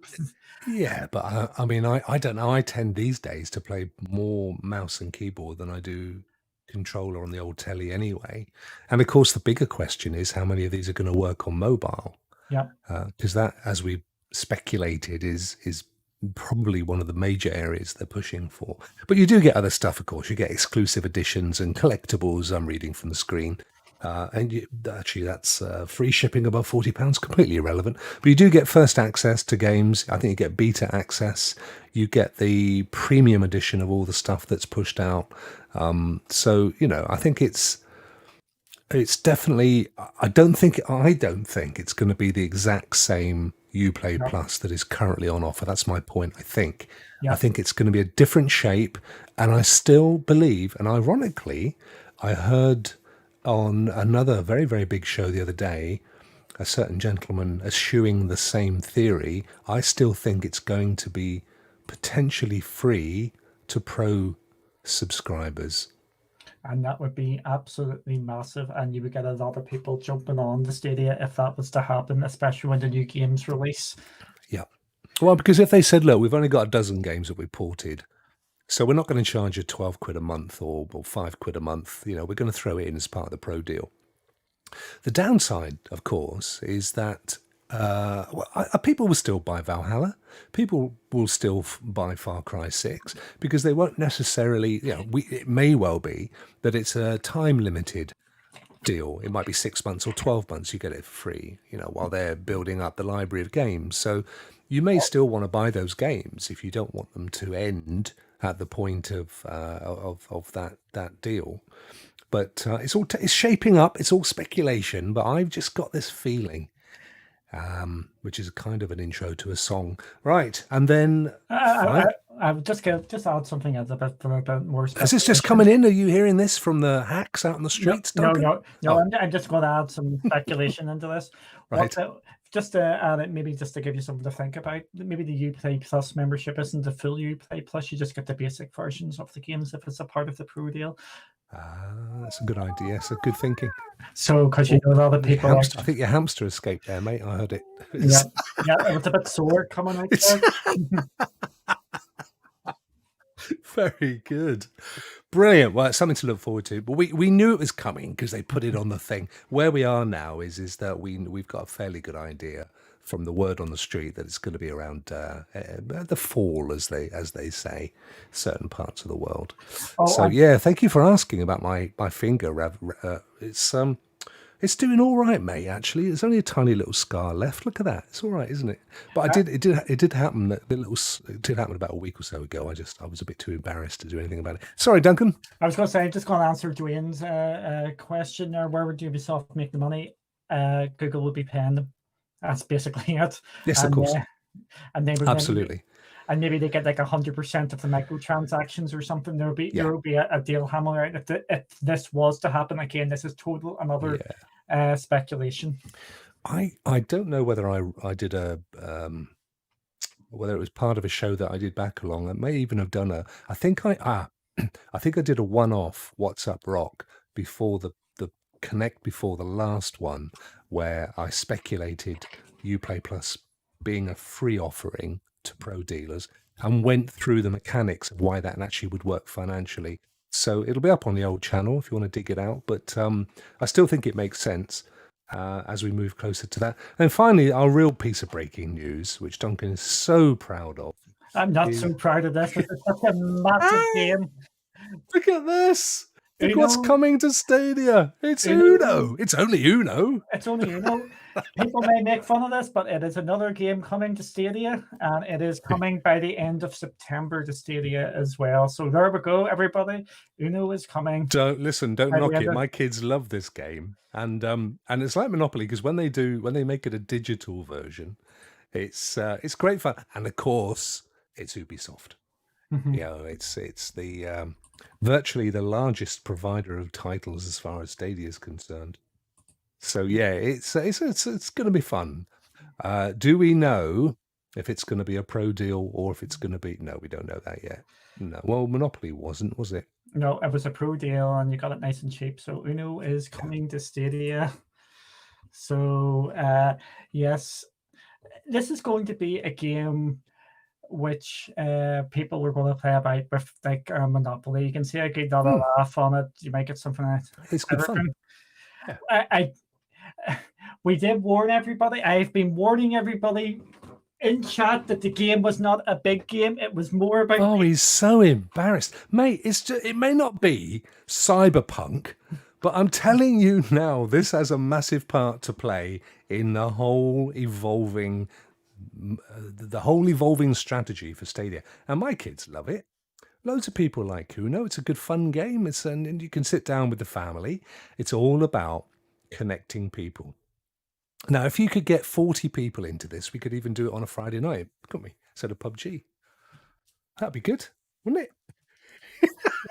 Yeah, but I mean, I don't know. I tend these days to play more mouse and keyboard than I do controller on the old telly anyway. And of course, the bigger question is how many of these are going to work on mobile? Yeah, because that, as we speculated, is probably one of the major areas they're pushing for. But you do get other stuff, of course. You get exclusive editions and collectibles. I'm reading from the screen. Actually, that's free shipping above £40, completely irrelevant. But you do get first access to games. I think you get beta access. You get the premium edition of all the stuff that's pushed out. So, I think it's definitely, I don't think it's going to be the exact same Uplay Plus that is currently on offer. That's my point, I think. I think it's going to be a different shape, and I still believe, and ironically, I heard on another very, very big show the other day, a certain gentleman eschewing the same theory. I still think it's going to be potentially free to pro subscribers. And that would be absolutely massive, and you would get a lot of people jumping on the Stadia if that was to happen, especially when the new games release. Yeah. Well, because if they said, look, we've only got a dozen games that we ported, so we're not going to charge you £12 a month or £5 a month. We're going to throw it in as part of the pro deal. The downside, of course, is that people will still buy Valhalla. People will still buy Far Cry 6 because they won't necessarily, it may well be that it's a time limited deal. It might be 6 months or 12 months. You get it for free, while they're building up the library of games. So you may still want to buy those games if you don't want them to end at the point of that deal. But it's shaping up. It's all speculation, but I've just got this feeling, which is kind of an intro to a song, right? And then I would just add something else a bit more. Is this just coming in? Are you hearing this from the hacks out in the streets? No. I'm just going to add some speculation into this. Right. Just to add it, maybe just to give you something to think about. Maybe the Uplay Plus membership isn't the full Uplay Plus. You just get the basic versions of the games if it's a part of the pro deal. That's a good idea. That's a good thinking. So, because a lot of people, I think your hamster escaped there, mate. I heard it. Yeah, it was a bit sore coming out there. Very good. Brilliant. Well, it's something to look forward to. But we knew it was coming because they put it on the thing. Where we are now is that we've got a fairly good idea from the word on the street that it's going to be around the fall, as they say, certain parts of the world. Thank you for asking about my finger. It's doing all right, mate. Actually, there's only a tiny little scar left. Look at that. It's all right, isn't it? But it did happen. It did happen about a week or so ago. I was a bit too embarrassed to do anything about it. Sorry, Duncan. I was going to say, I'm just going to answer Dwayne's question there. Where would Ubisoft make the money? Google would be paying them. That's basically it. Yes, of course. And they would absolutely. And maybe they get like 100% of the microtransactions or something. There will be a deal hammer out. If this was to happen again, this is total another speculation. I don't know whether I did whether it was part of a show that I did back along. I may even have done I think I did a one-off WhatsApp Rokk before the Connect before the last one, where I speculated Uplay Plus being a free offering to pro dealers and went through the mechanics of why that actually would work financially. So it'll be up on the old channel if you want to dig it out. But I still think it makes sense as we move closer to that. And finally, our real piece of breaking news, which Duncan is so proud of. I'm not so proud of this. This is such a massive game. Look at this. Look Uno. what's coming to Stadia. It's Uno. It's only Uno. It's only Uno. People may make fun of this, but it is another game coming to Stadia, and it is coming by the end of September to Stadia as well. So there we go, everybody. Uno is coming. Don't knock it. My kids love this game, and it's like Monopoly, because when they make it a digital version, it's great fun, and of course it's Ubisoft. You know, it's the virtually the largest provider of titles as far as Stadia is concerned. So yeah, it's going to be fun. Do we know if it's going to be a pro deal or if it's going to be? No, we don't know that yet. No, well, Monopoly wasn't, was it? No, it was a pro deal, and you got it nice and cheap. So Uno is coming to Stadia. So yes, this is going to be a game which people are going to play about with like Monopoly. You can see a good dollar laugh on it. You might get something out. It's good fun. Yeah. We did warn everybody. I've been warning everybody in chat that the game was not a big game. It was more about. Oh, he's so embarrassed, mate. It may not be Cyberpunk, but I'm telling you now, this has a massive part to play in the whole evolving strategy for Stadia. And my kids love it. Loads of people like Uno. It's a good fun game. And you can sit down with the family. It's all about connecting people. Now, if you could get 40 people into this, we could even do it on a Friday night, couldn't we? Instead of PUBG. That'd be good, wouldn't it?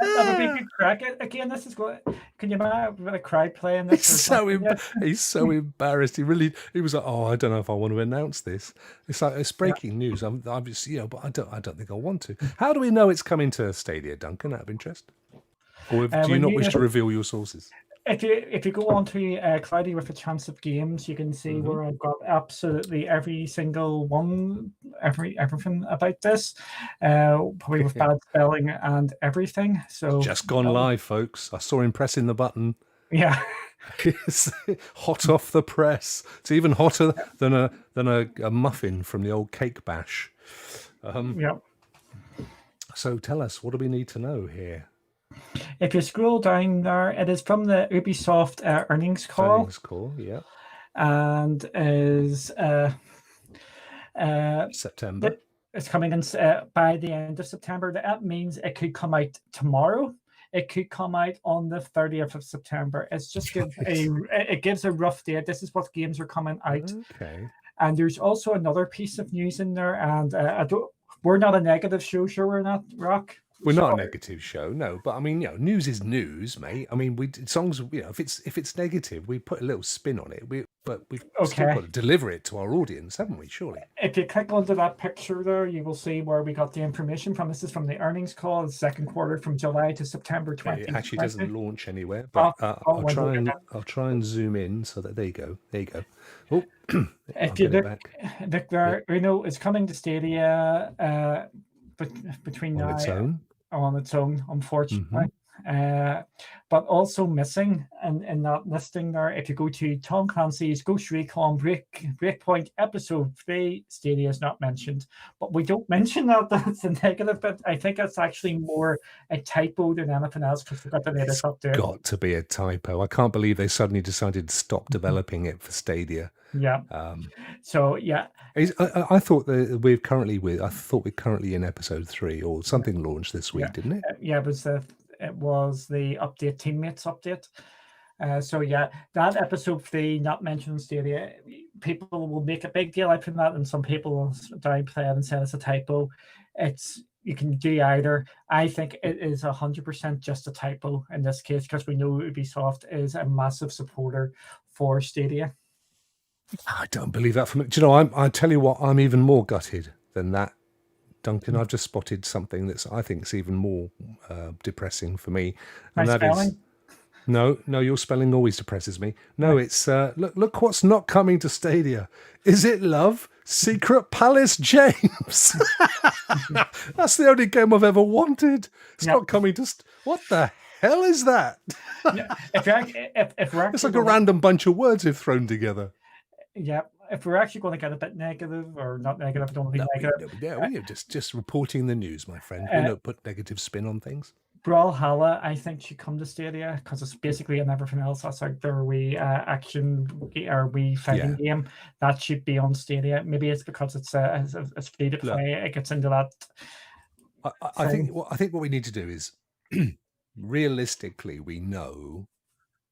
That would be a good crack. Again, this is good. Can you imagine with a crowd playing this? He's so embarrassed. He was like, "Oh, I don't know if I want to announce this." It's like it's breaking news. I'm just, but I don't think I want to. How do we know it's coming to Stadia, Duncan? Out of interest, or do you not wish to reveal your sources? If you go on to Cloudy with a Chance of Games, you can see where I've got absolutely every single one, everything about this, probably with bad spelling and everything. So just gone live, folks. I saw him pressing the button. Yeah, it's hot off the press. It's even hotter than a muffin from the old cake bash. Yeah. So tell us, what do we need to know here? If you scroll down there, it is from the Ubisoft earnings call. Earnings call, yeah. And is September. It's coming in by the end of September. That means it could come out tomorrow. It could come out on the 30th of September. It's just it gives a rough date. This is what games are coming out. Okay. And there's also another piece of news in there. And we're not a negative show, sure we're not, Rokk. We're not a negative show, no. But I mean, news is news, mate. I mean, songs. If it's negative, we put a little spin on it. We've still got to deliver it to our audience, haven't we? Surely. If you click onto that picture there, you will see where we got the information from. This is from the earnings call, the second quarter from July to September 2020. It actually doesn't launch anywhere, but I'll try and zoom in so that there you go. Oh, if you look there, it's coming to Stadia. But between on its own, unfortunately, but also missing in that listing there. If you go to Tom Clancy's Ghost Recon Breakpoint Episode 3, Stadia is not mentioned, but we don't mention that. That's a negative, but I think it's actually more a typo than anything else because we've got the latest update. It's got to be a typo. I can't believe they suddenly decided to stop developing it for Stadia. Yeah. So yeah, I thought that we're currently in episode 3 or something launched this week, didn't it? Yeah, it was the update, Teammates update. So yeah, that episode 3 not mentioned in Stadia. People will make a big deal out from that, and some people will downplay it and say it's a typo. You can do either. I think it is 100% just a typo in this case because we know Ubisoft is a massive supporter for Stadia. I don't believe that. I tell you what, I'm even more gutted than that, Duncan. I've just spotted something that's I think is even more depressing for me, and that is no. Your spelling always depresses me. No, it's look what's not coming to Stadia. Is it love? Secret Palace James. That's the only game I've ever wanted. It's not coming to. What the hell is that? Yeah, if we're It's actually like a going to, random bunch of words they've thrown together. yeah, if we're actually going to get a bit negative, or not negative, don't be No, negative. we are just reporting the news, my friend. We Uh, don't put negative spin on things. Brawlhalla, I think, should come to Stadia because it's basically and everything else that's out there. We action or we fighting game that should be on Stadia. Maybe it's because it's free to play. It gets into that. I think what we need to do is realistically, we know.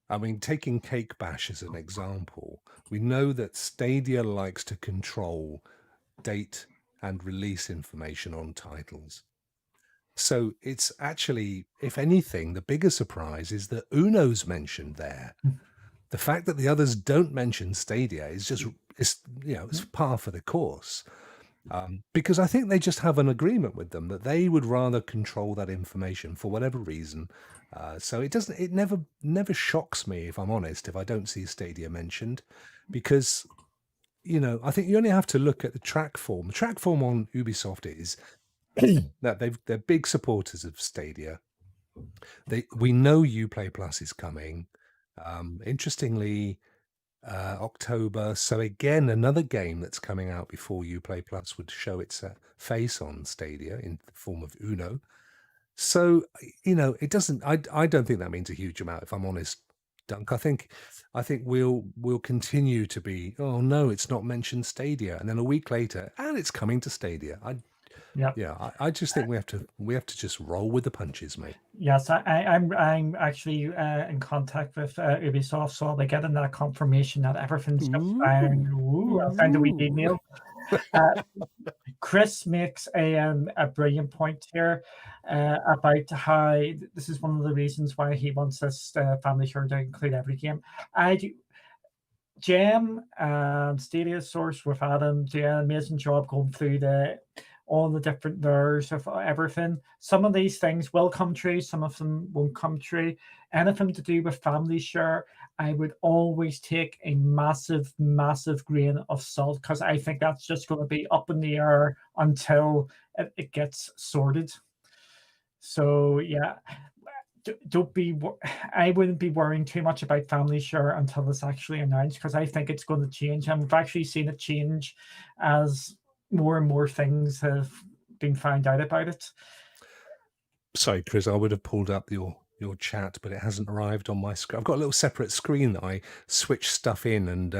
I mean, taking Cake Bash as an example, we know that Stadia likes to control date and release information on titles. So it's actually, if anything, the bigger surprise is that Uno's mentioned there. The fact that the others don't mention Stadia is just, it's par for the course. Because I think they just have an agreement with them that they would rather control that information for whatever reason. So it never shocks me, if I'm honest, if I don't see Stadia mentioned, because I think you only have to look at the track form. The track form on Ubisoft is that they're big supporters of Stadia. We know Uplay Plus is coming. Interestingly, October. So again, another game that's coming out before Uplay Plus would show its face on Stadia in the form of Uno. So it doesn't. I don't think that means a huge amount, if I'm honest, Dunk. I think we'll continue to be. Oh no, it's not mentioned Stadia, and then a week later, and it's coming to Stadia. I just think we have to just roll with the punches, mate. Yes, I'm actually in contact with Ubisoft, so I'll be getting that confirmation that everything's just fine. I found a wee email. Chris makes a brilliant point here about how this is one of the reasons why he wants this family share to include every game. I do. Gem and Stadia Source with Adam do an amazing job going through all the different layers of everything. Some of these things will come true, some of them won't come true. Anything to do with family share, I would always take a massive, massive grain of salt, because I think that's just going to be up in the air until it gets sorted. So yeah, I wouldn't be worrying too much about family share until it's actually announced, because I think it's going to change, and we've actually seen it change as more and more things have been found out about it. Sorry, Chris, I would have pulled up your chat, but it hasn't arrived on my screen. I've got a little separate screen that I switch stuff in, and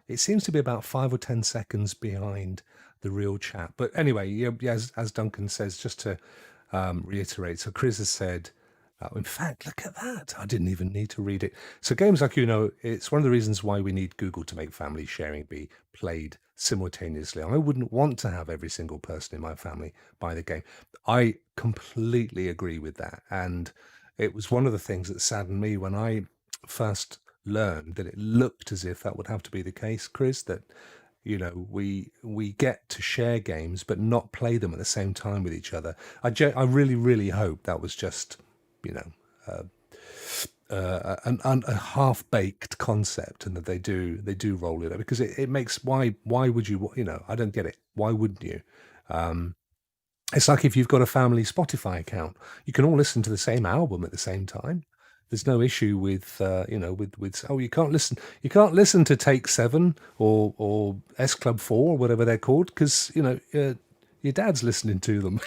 it seems to be about 5 or 10 seconds behind the real chat. But anyway, as Duncan says, just to reiterate, so Chris has said, in fact, look at that. I didn't even need to read it. So games like it's one of the reasons why we need Google to make family sharing be played simultaneously. I wouldn't want to have every single person in my family buy the game. I completely agree with that. And it was one of the things that saddened me when I first learned that it looked as if that would have to be the case, Chris, that we get to share games but not play them at the same time with each other. I really, really hope that was just a half-baked concept, and that they do roll it out, because it makes why would you I don't get it. Why wouldn't you? It's like if you've got a family Spotify account, you can all listen to the same album at the same time. There's no issue with you can't listen to Take 7 or S Club 4 or whatever they're called, because your dad's listening to them.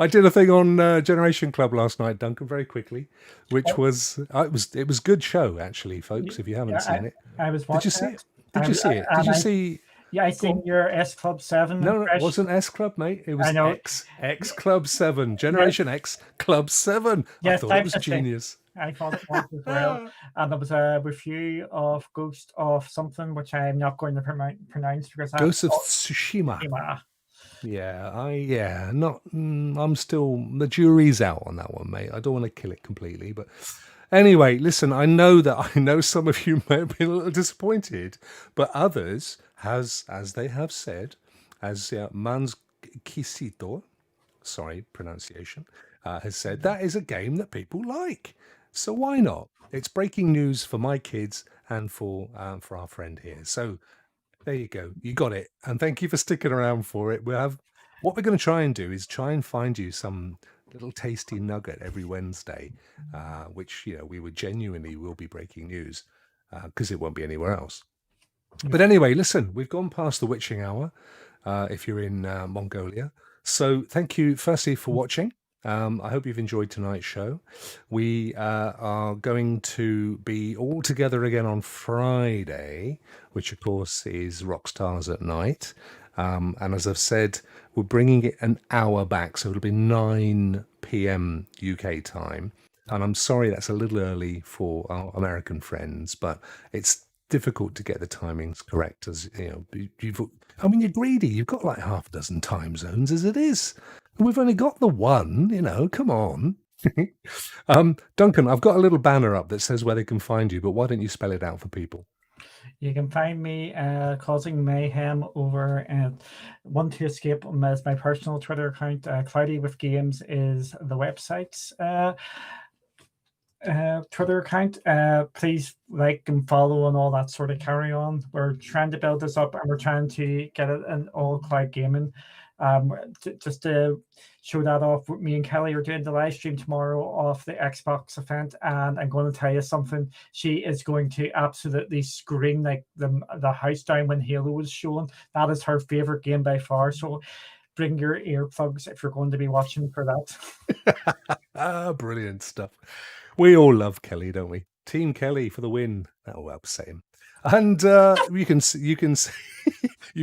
I did a thing on Generation Club last night, Duncan, very quickly, which was it was good show, actually, folks. If you haven't seen it, I was watching. Did you see it? Did you see? Yeah, I seen your S Club 7. No, it wasn't S Club, mate. It was X Club 7, Generation X Club 7. Yes, I thought it was genius. I thought it was as well. And there was a review of Ghost of something, which I'm not going to pronounce because Ghost of Tsushima. Yeah, I'm still, the jury's out on that one, mate. I don't want to kill it completely, but anyway, listen, I know some of you may have been a little disappointed, but others, as they have said, as Mans Kisito, sorry, pronunciation, has said, that is a game that people like. So why not? It's breaking news for my kids and for our friend here. So there you go. You got it. And thank you for sticking around for it. What we're going to try and do is try and find you some little tasty nugget every Wednesday, which we would genuinely will be breaking news because it won't be anywhere else. But anyway, listen, we've gone past the witching hour if you're in Mongolia. So thank you, firstly, for watching. I hope you've enjoyed tonight's show. We are going to be all together again on Friday, which, of course, is Rockstars at Night. And as I've said, we're bringing it an hour back, so it'll be 9 p.m. UK time. And I'm sorry that's a little early for our American friends, but it's difficult to get the timings correct. As you're greedy. You've got like half a dozen time zones as it is. We've only got the one. Come on. Duncan, I've got a little banner up that says where they can find you, but why don't you spell it out for people? You can find me causing mayhem over One to Escape as my personal Twitter account. Cloudy with Games is the website's Twitter account. Please like and follow and all that sort of carry on. We're trying to build this up and we're trying to get it an all cloud gaming. Just to show that off, me and Kelly are doing the live stream tomorrow off the Xbox event, and I'm going to tell you something. She is going to absolutely scream like the house down when Halo was shown. That is her favorite game by far. So bring your earplugs if you're going to be watching for that. Brilliant stuff. We all love Kelly, don't we? Team Kelly for the win. That'll upset him. And you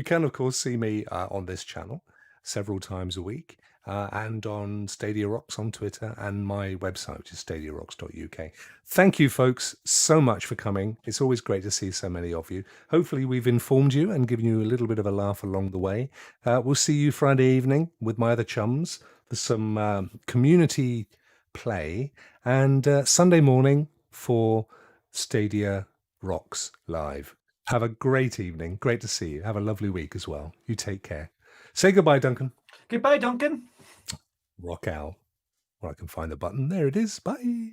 can of course see me on this channel several times a week, and on Stadia Rocks on Twitter, and my website, which is stadiarocks.uk. Thank you, folks, so much for coming. It's always great to see so many of you. Hopefully we've informed you and given you a little bit of a laugh along the way. We'll see you Friday evening with my other chums. There's some community play, and Sunday morning for Stadia Rocks Live. Have a great evening. Great to see you. Have a lovely week as well. You take care. Say goodbye, Duncan. Goodbye, Duncan. Rokk out. Where I can find the button. There it is. Bye.